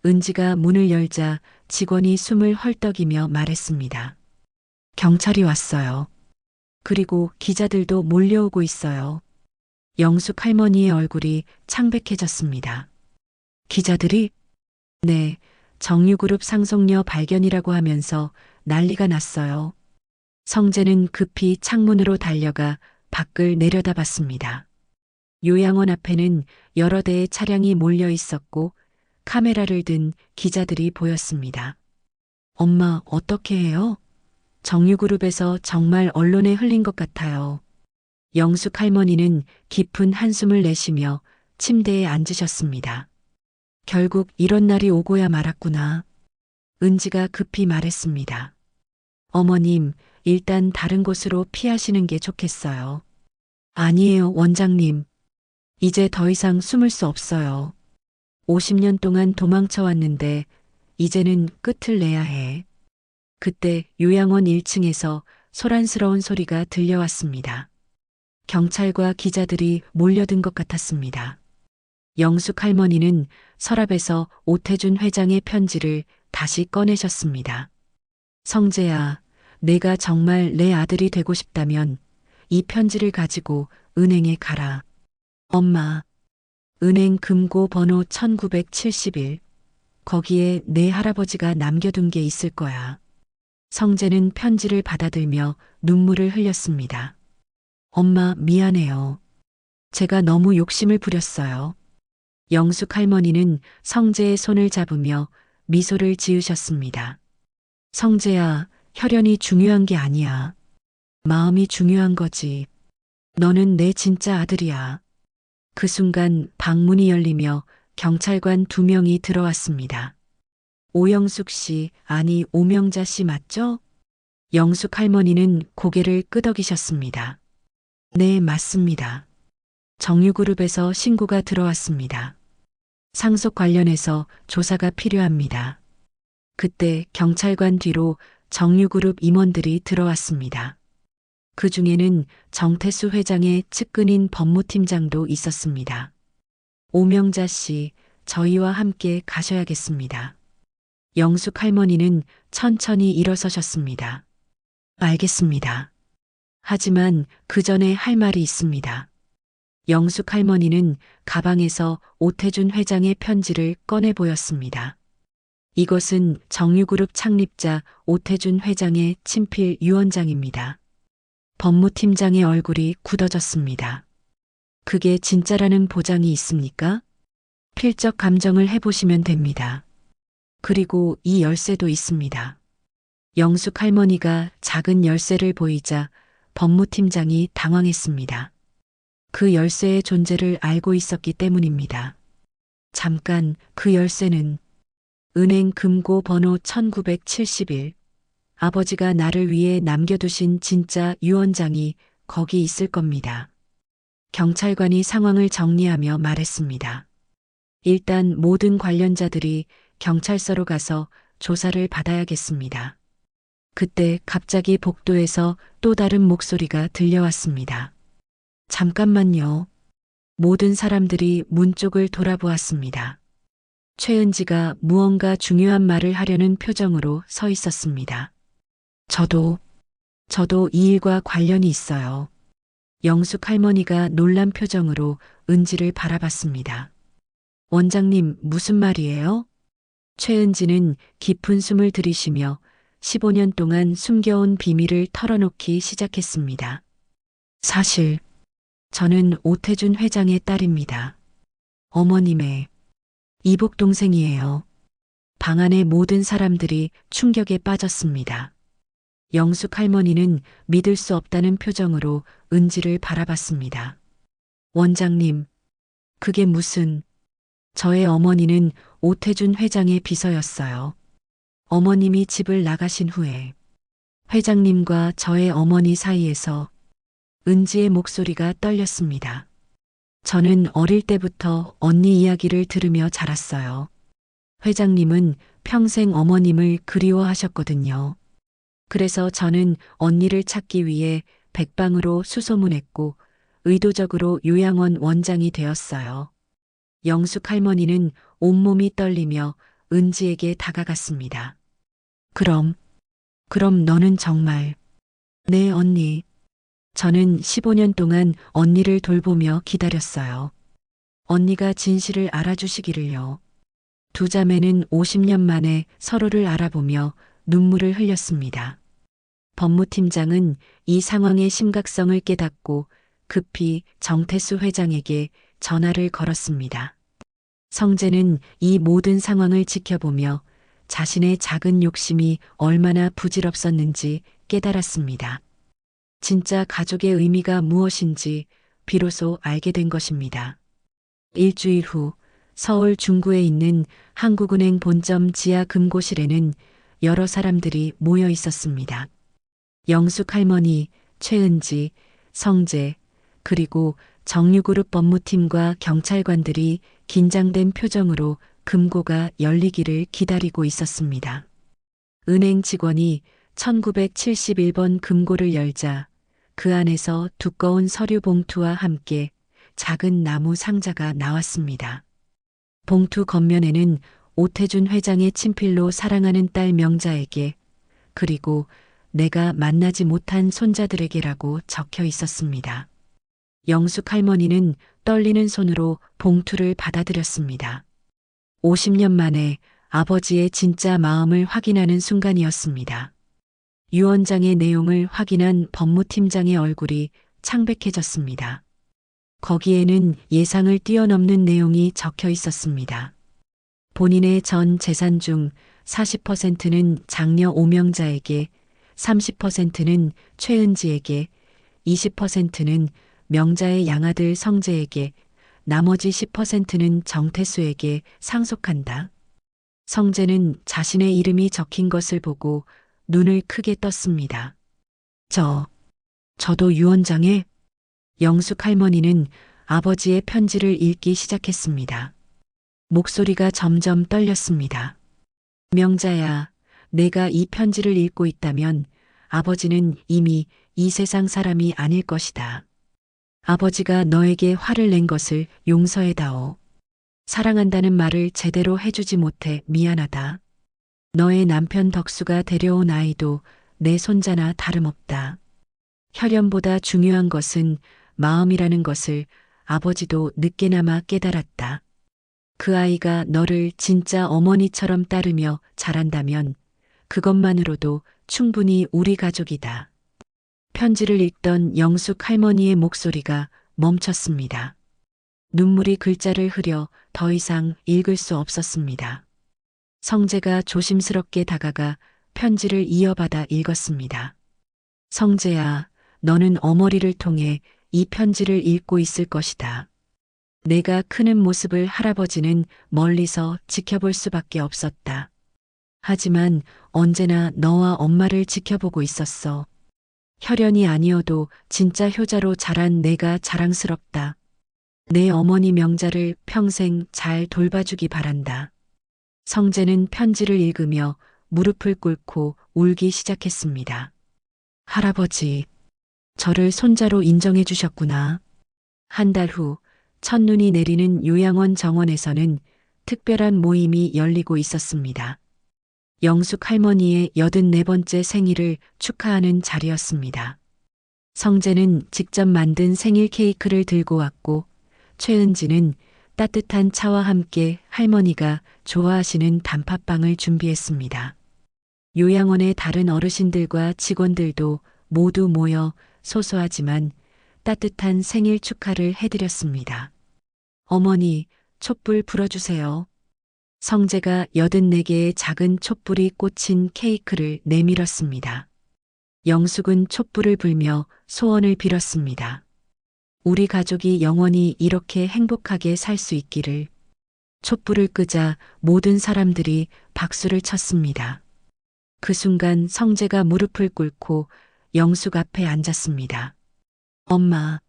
은지가 문을 열자 직원이 숨을 헐떡이며 말했습니다. 경찰이 왔어요. 그리고 기자들도 몰려오고 있어요. 영숙 할머니의 얼굴이 창백해졌습니다. 기자들이? 네, 정유그룹 상속녀 발견이라고 하면서 난리가 났어요. 성재는 급히 창문으로 달려가 밖을 내려다봤습니다. 요양원 앞에는 여러 대의 차량이 몰려 있었고 카메라를 든 기자들이 보였습니다. 엄마, 어떻게 해요? 정유그룹에서 정말 언론에 흘린 것 같아요. 영숙 할머니는 깊은 한숨을 내쉬며 침대에 앉으셨습니다. 결국 이런 날이 오고야 말았구나. 은지가 급히 말했습니다. 어머님, 일단 다른 곳으로 피하시는 게 좋겠어요. 아니에요, 원장님. 이제 더 이상 숨을 수 없어요. 50년 동안 도망쳐 왔는데 이제는 끝을 내야 해. 그때 요양원 1층에서 소란스러운 소리가 들려왔습니다. 경찰과 기자들이 몰려든 것 같았습니다. 영숙 할머니는 서랍에서 오태준 회장의 편지를 다시 꺼내셨습니다. 성재야, 내가 정말 내 아들이 되고 싶다면 이 편지를 가지고 은행에 가라. 엄마, 은행 금고 번호 1971. 거기에 내 할아버지가 남겨둔 게 있을 거야. 성재는 편지를 받아들며 눈물을 흘렸습니다. 엄마, 미안해요. 제가 너무 욕심을 부렸어요. 영숙 할머니는 성재의 손을 잡으며 미소를 지으셨습니다. 성재야, 혈연이 중요한 게 아니야. 마음이 중요한 거지. 너는 내 진짜 아들이야. 그 순간 방문이 열리며 경찰관 2명이 들어왔습니다. 오영숙 씨, 아니 오명자 씨 맞죠? 영숙 할머니는 고개를 끄덕이셨습니다. 네, 맞습니다. 정유그룹에서 신고가 들어왔습니다. 상속 관련해서 조사가 필요합니다. 그때 경찰관 뒤로 정유그룹 임원들이 들어왔습니다. 그 중에는 정태수 회장의 측근인 법무팀장도 있었습니다. 오명자 씨, 저희와 함께 가셔야겠습니다. 영숙 할머니는 천천히 일어서셨습니다. 알겠습니다. 하지만 그 전에 할 말이 있습니다. 영숙 할머니는 가방에서 오태준 회장의 편지를 꺼내 보였습니다. 이것은 정유그룹 창립자 오태준 회장의 친필 유언장입니다. 법무팀장의 얼굴이 굳어졌습니다. 그게 진짜라는 보장이 있습니까? 필적 감정을 해보시면 됩니다. 그리고 이 열쇠도 있습니다. 영숙 할머니가 작은 열쇠를 보이자 법무팀장이 당황했습니다. 그 열쇠의 존재를 알고 있었기 때문입니다. 잠깐, 그 열쇠는 은행 금고 번호 1971. 아버지가 나를 위해 남겨두신 진짜 유언장이 거기 있을 겁니다. 경찰관이 상황을 정리하며 말했습니다. 일단 모든 관련자들이 경찰서로 가서 조사를 받아야겠습니다. 그때 갑자기 복도에서 또 다른 목소리가 들려왔습니다. 잠깐만요. 모든 사람들이 문 쪽을 돌아보았습니다. 최은지가 무언가 중요한 말을 하려는 표정으로 서 있었습니다. 저도 이 일과 관련이 있어요. 영숙 할머니가 놀란 표정으로 은지를 바라봤습니다. 원장님, 무슨 말이에요? 최은지는 깊은 숨을 들이쉬며 15년 동안 숨겨온 비밀을 털어놓기 시작했습니다. 사실, 저는 오태준 회장의 딸입니다. 어머님의 이복 동생이에요. 방 안의 모든 사람들이 충격에 빠졌습니다. 영숙 할머니는 믿을 수 없다는 표정으로 은지를 바라봤습니다. 원장님, 그게 무슨... 저의 어머니는 오태준 회장의 비서였어요. 어머님이 집을 나가신 후에 회장님과 저의 어머니 사이에서 은지의 목소리가 떨렸습니다. 저는 어릴 때부터 언니 이야기를 들으며 자랐어요. 회장님은 평생 어머님을 그리워하셨거든요. 그래서 저는 언니를 찾기 위해 백방으로 수소문했고 의도적으로 요양원 원장이 되었어요. 영숙 할머니는 온몸이 떨리며 은지에게 다가갔습니다. 그럼 너는 정말... 네, 언니. 저는 15년 동안 언니를 돌보며 기다렸어요. 언니가 진실을 알아주시기를요. 두 자매는 50년 만에 서로를 알아보며 눈물을 흘렸습니다. 법무팀장은 이 상황의 심각성을 깨닫고 급히 정태수 회장에게 전화를 걸었습니다. 성재는 이 모든 상황을 지켜보며 자신의 작은 욕심이 얼마나 부질없었는지 깨달았습니다. 진짜 가족의 의미가 무엇인지 비로소 알게 된 것입니다. 일주일 후 서울 중구에 있는 한국은행 본점 지하 금고실에는 여러 사람들이 모여 있었습니다. 영숙 할머니, 최은지, 성재, 그리고 정유그룹 법무팀과 경찰관들이 긴장된 표정으로 금고가 열리기를 기다리고 있었습니다. 은행 직원이 1971번 금고를 열자 그 안에서 두꺼운 서류 봉투와 함께 작은 나무 상자가 나왔습니다. 봉투 겉면에는 오태준 회장의 친필로 사랑하는 딸 명자에게 그리고 내가 만나지 못한 손자들에게라고 적혀 있었습니다. 영숙 할머니는 떨리는 손으로 봉투를 받아들였습니다. 50년 만에 아버지의 진짜 마음을 확인하는 순간이었습니다. 유언장의 내용을 확인한 법무팀장의 얼굴이 창백해졌습니다. 거기에는 예상을 뛰어넘는 내용이 적혀 있었습니다. 본인의 전 재산 중 40%는 장녀 오명자에게, 30%는 최은지에게, 20%는 명자의 양아들 성재에게, 나머지 10%는 정태수에게 상속한다. 성재는 자신의 이름이 적힌 것을 보고 눈을 크게 떴습니다. 저도 유언장에? 영숙 할머니는 아버지의 편지를 읽기 시작했습니다. 목소리가 점점 떨렸습니다. 명자야, 내가 이 편지를 읽고 있다면 아버지는 이미 이 세상 사람이 아닐 것이다. 아버지가 너에게 화를 낸 것을 용서해다오. 사랑한다는 말을 제대로 해주지 못해 미안하다. 너의 남편 덕수가 데려온 아이도 내 손자나 다름없다. 혈연보다 중요한 것은 마음이라는 것을 아버지도 늦게나마 깨달았다. 그 아이가 너를 진짜 어머니처럼 따르며 자란다면 그것만으로도 충분히 우리 가족이다. 편지를 읽던 영숙 할머니의 목소리가 멈췄습니다. 눈물이 글자를 흐려 더 이상 읽을 수 없었습니다. 성재가 조심스럽게 다가가 편지를 이어받아 읽었습니다. 성재야, 너는 어머니를 통해 이 편지를 읽고 있을 것이다. 내가 크는 모습을 할아버지는 멀리서 지켜볼 수밖에 없었다. 하지만 언제나 너와 엄마를 지켜보고 있었어. 혈연이 아니어도 진짜 효자로 자란 내가 자랑스럽다. 내 어머니 명자를 평생 잘 돌봐주기 바란다. 성재는 편지를 읽으며 무릎을 꿇고 울기 시작했습니다. 할아버지, 저를 손자로 인정해 주셨구나. 한 달 후 첫눈이 내리는 요양원 정원에서는 특별한 모임이 열리고 있었습니다. 영숙 할머니의 84번째 생일을 축하하는 자리였습니다. 성재는 직접 만든 생일 케이크를 들고 왔고 최은지는 따뜻한 차와 함께 할머니가 좋아하시는 단팥빵을 준비했습니다. 요양원의 다른 어르신들과 직원들도 모두 모여 소소하지만 따뜻한 생일 축하를 해드렸습니다. 어머니, 촛불 불어주세요. 성재가 84개의 작은 촛불이 꽂힌 케이크를 내밀었습니다. 영숙은 촛불을 불며 소원을 빌었습니다. 우리 가족이 영원히 이렇게 행복하게 살 수 있기를. 촛불을 끄자 모든 사람들이 박수를 쳤습니다. 그 순간 성재가 무릎을 꿇고 영숙 앞에 앉았습니다. 엄마.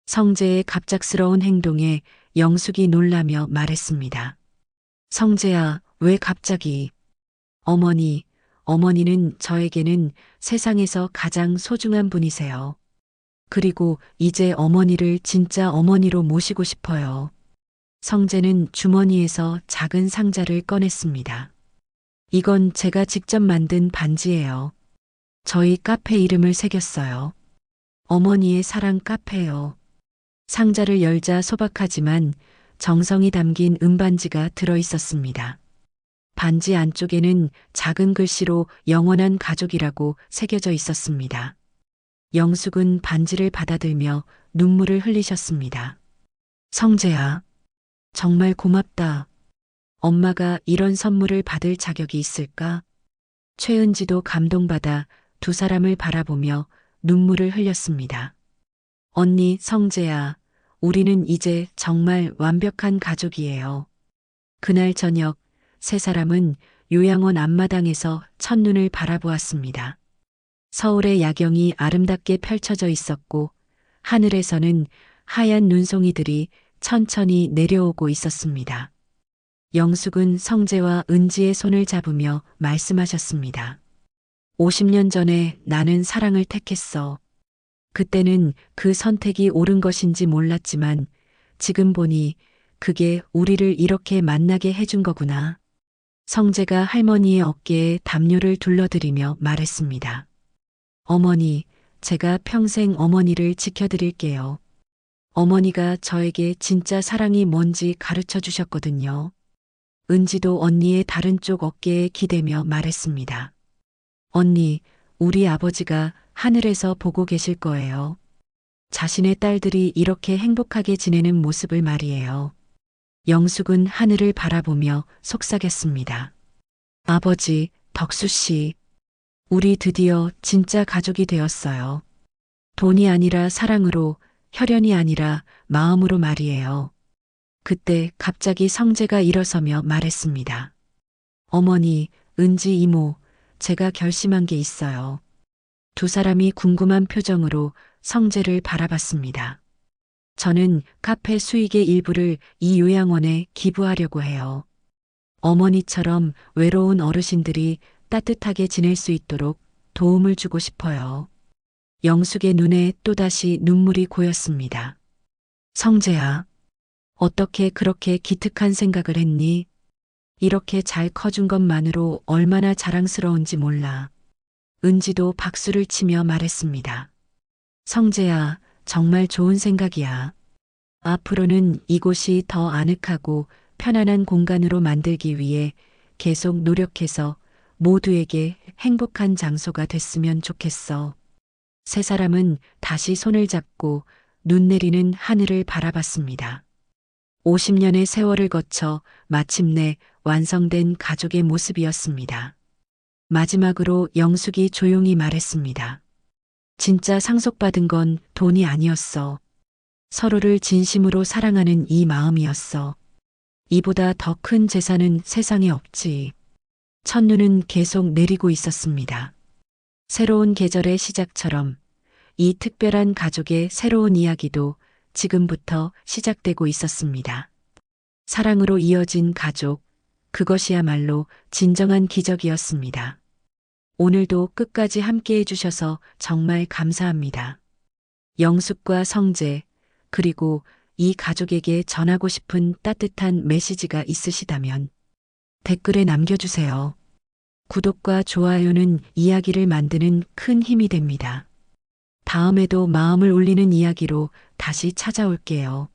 성재의 갑작스러운 행동에 영숙이 놀라며 말했습니다. 성재야, 왜 갑자기? 어머니는 저에게는 세상에서 가장 소중한 분이세요. 그리고 이제 어머니를 진짜 어머니로 모시고 싶어요. 성재는 주머니에서 작은 상자를 꺼냈습니다. 이건 제가 직접 만든 반지예요. 저희 카페 이름을 새겼어요. 어머니의 사랑 카페요. 상자를 열자 소박하지만 정성이 담긴 은반지가 들어 있었습니다. 반지 안쪽에는 작은 글씨로 영원한 가족이라고 새겨져 있었습니다. 영숙은 반지를 받아들며 눈물을 흘리셨습니다. 성재야, 정말 고맙다. 엄마가 이런 선물을 받을 자격이 있을까? 최은지도 감동받아 두 사람을 바라보며 눈물을 흘렸습니다. 언니 성재야, 우리는 이제 정말 완벽한 가족이에요. 그날 저녁 세 사람은 요양원 앞마당에서 첫눈을 바라보았습니다. 서울의 야경이 아름답게 펼쳐져 있었고 하늘에서는 하얀 눈송이들이 천천히 내려오고 있었습니다. 영숙은 성재와 은지의 손을 잡으며 말씀하셨습니다. 50년 전에 나는 사랑을 택했어. 그때는 그 선택이 옳은 것인지 몰랐지만 지금 보니 그게 우리를 이렇게 만나게 해준 거구나. 성재가 할머니의 어깨에 담요를 둘러드리며 말했습니다. 어머니, 제가 평생 어머니를 지켜드릴게요. 어머니가 저에게 진짜 사랑이 뭔지 가르쳐 주셨거든요. 은지도 언니의 다른 쪽 어깨에 기대며 말했습니다. 언니, 우리 아버지가 하늘에서 보고 계실 거예요. 자신의 딸들이 이렇게 행복하게 지내는 모습을 말이에요. 영숙은 하늘을 바라보며 속삭였습니다. 아버지, 덕수 씨, 우리 드디어 진짜 가족이 되었어요. 돈이 아니라 사랑으로, 혈연이 아니라 마음으로 말이에요. 그때 갑자기 성재가 일어서며 말했습니다. 어머니, 은지 이모, 제가 결심한 게 있어요. 두 사람이 궁금한 표정으로 성재를 바라봤습니다. 저는 카페 수익의 일부를 이 요양원에 기부하려고 해요. 어머니처럼 외로운 어르신들이 따뜻하게 지낼 수 있도록 도움을 주고 싶어요. 영숙의 눈에 또다시 눈물이 고였습니다. 성재야, 어떻게 그렇게 기특한 생각을 했니? 이렇게 잘 커준 것만으로 얼마나 자랑스러운지 몰라. 은지도 박수를 치며 말했습니다. 성재야, 정말 좋은 생각이야. 앞으로는 이곳이 더 아늑하고 편안한 공간으로 만들기 위해 계속 노력해서 모두에게 행복한 장소가 됐으면 좋겠어. 세 사람은 다시 손을 잡고 눈 내리는 하늘을 바라봤습니다. 50년의 세월을 거쳐 마침내 완성된 가족의 모습이었습니다. 마지막으로 영숙이 조용히 말했습니다. 진짜 상속받은 건 돈이 아니었어. 서로를 진심으로 사랑하는 이 마음이었어. 이보다 더 큰 재산은 세상에 없지. 첫눈은 계속 내리고 있었습니다. 새로운 계절의 시작처럼 이 특별한 가족의 새로운 이야기도 지금부터 시작되고 있었습니다. 사랑으로 이어진 가족, 그것이야말로 진정한 기적이었습니다. 오늘도 끝까지 함께 해주셔서 정말 감사합니다. 영숙과 성재, 그리고 이 가족에게 전하고 싶은 따뜻한 메시지가 있으시다면 댓글에 남겨주세요. 구독과 좋아요는 이야기를 만드는 큰 힘이 됩니다. 다음에도 마음을 울리는 이야기로 다시 찾아올게요.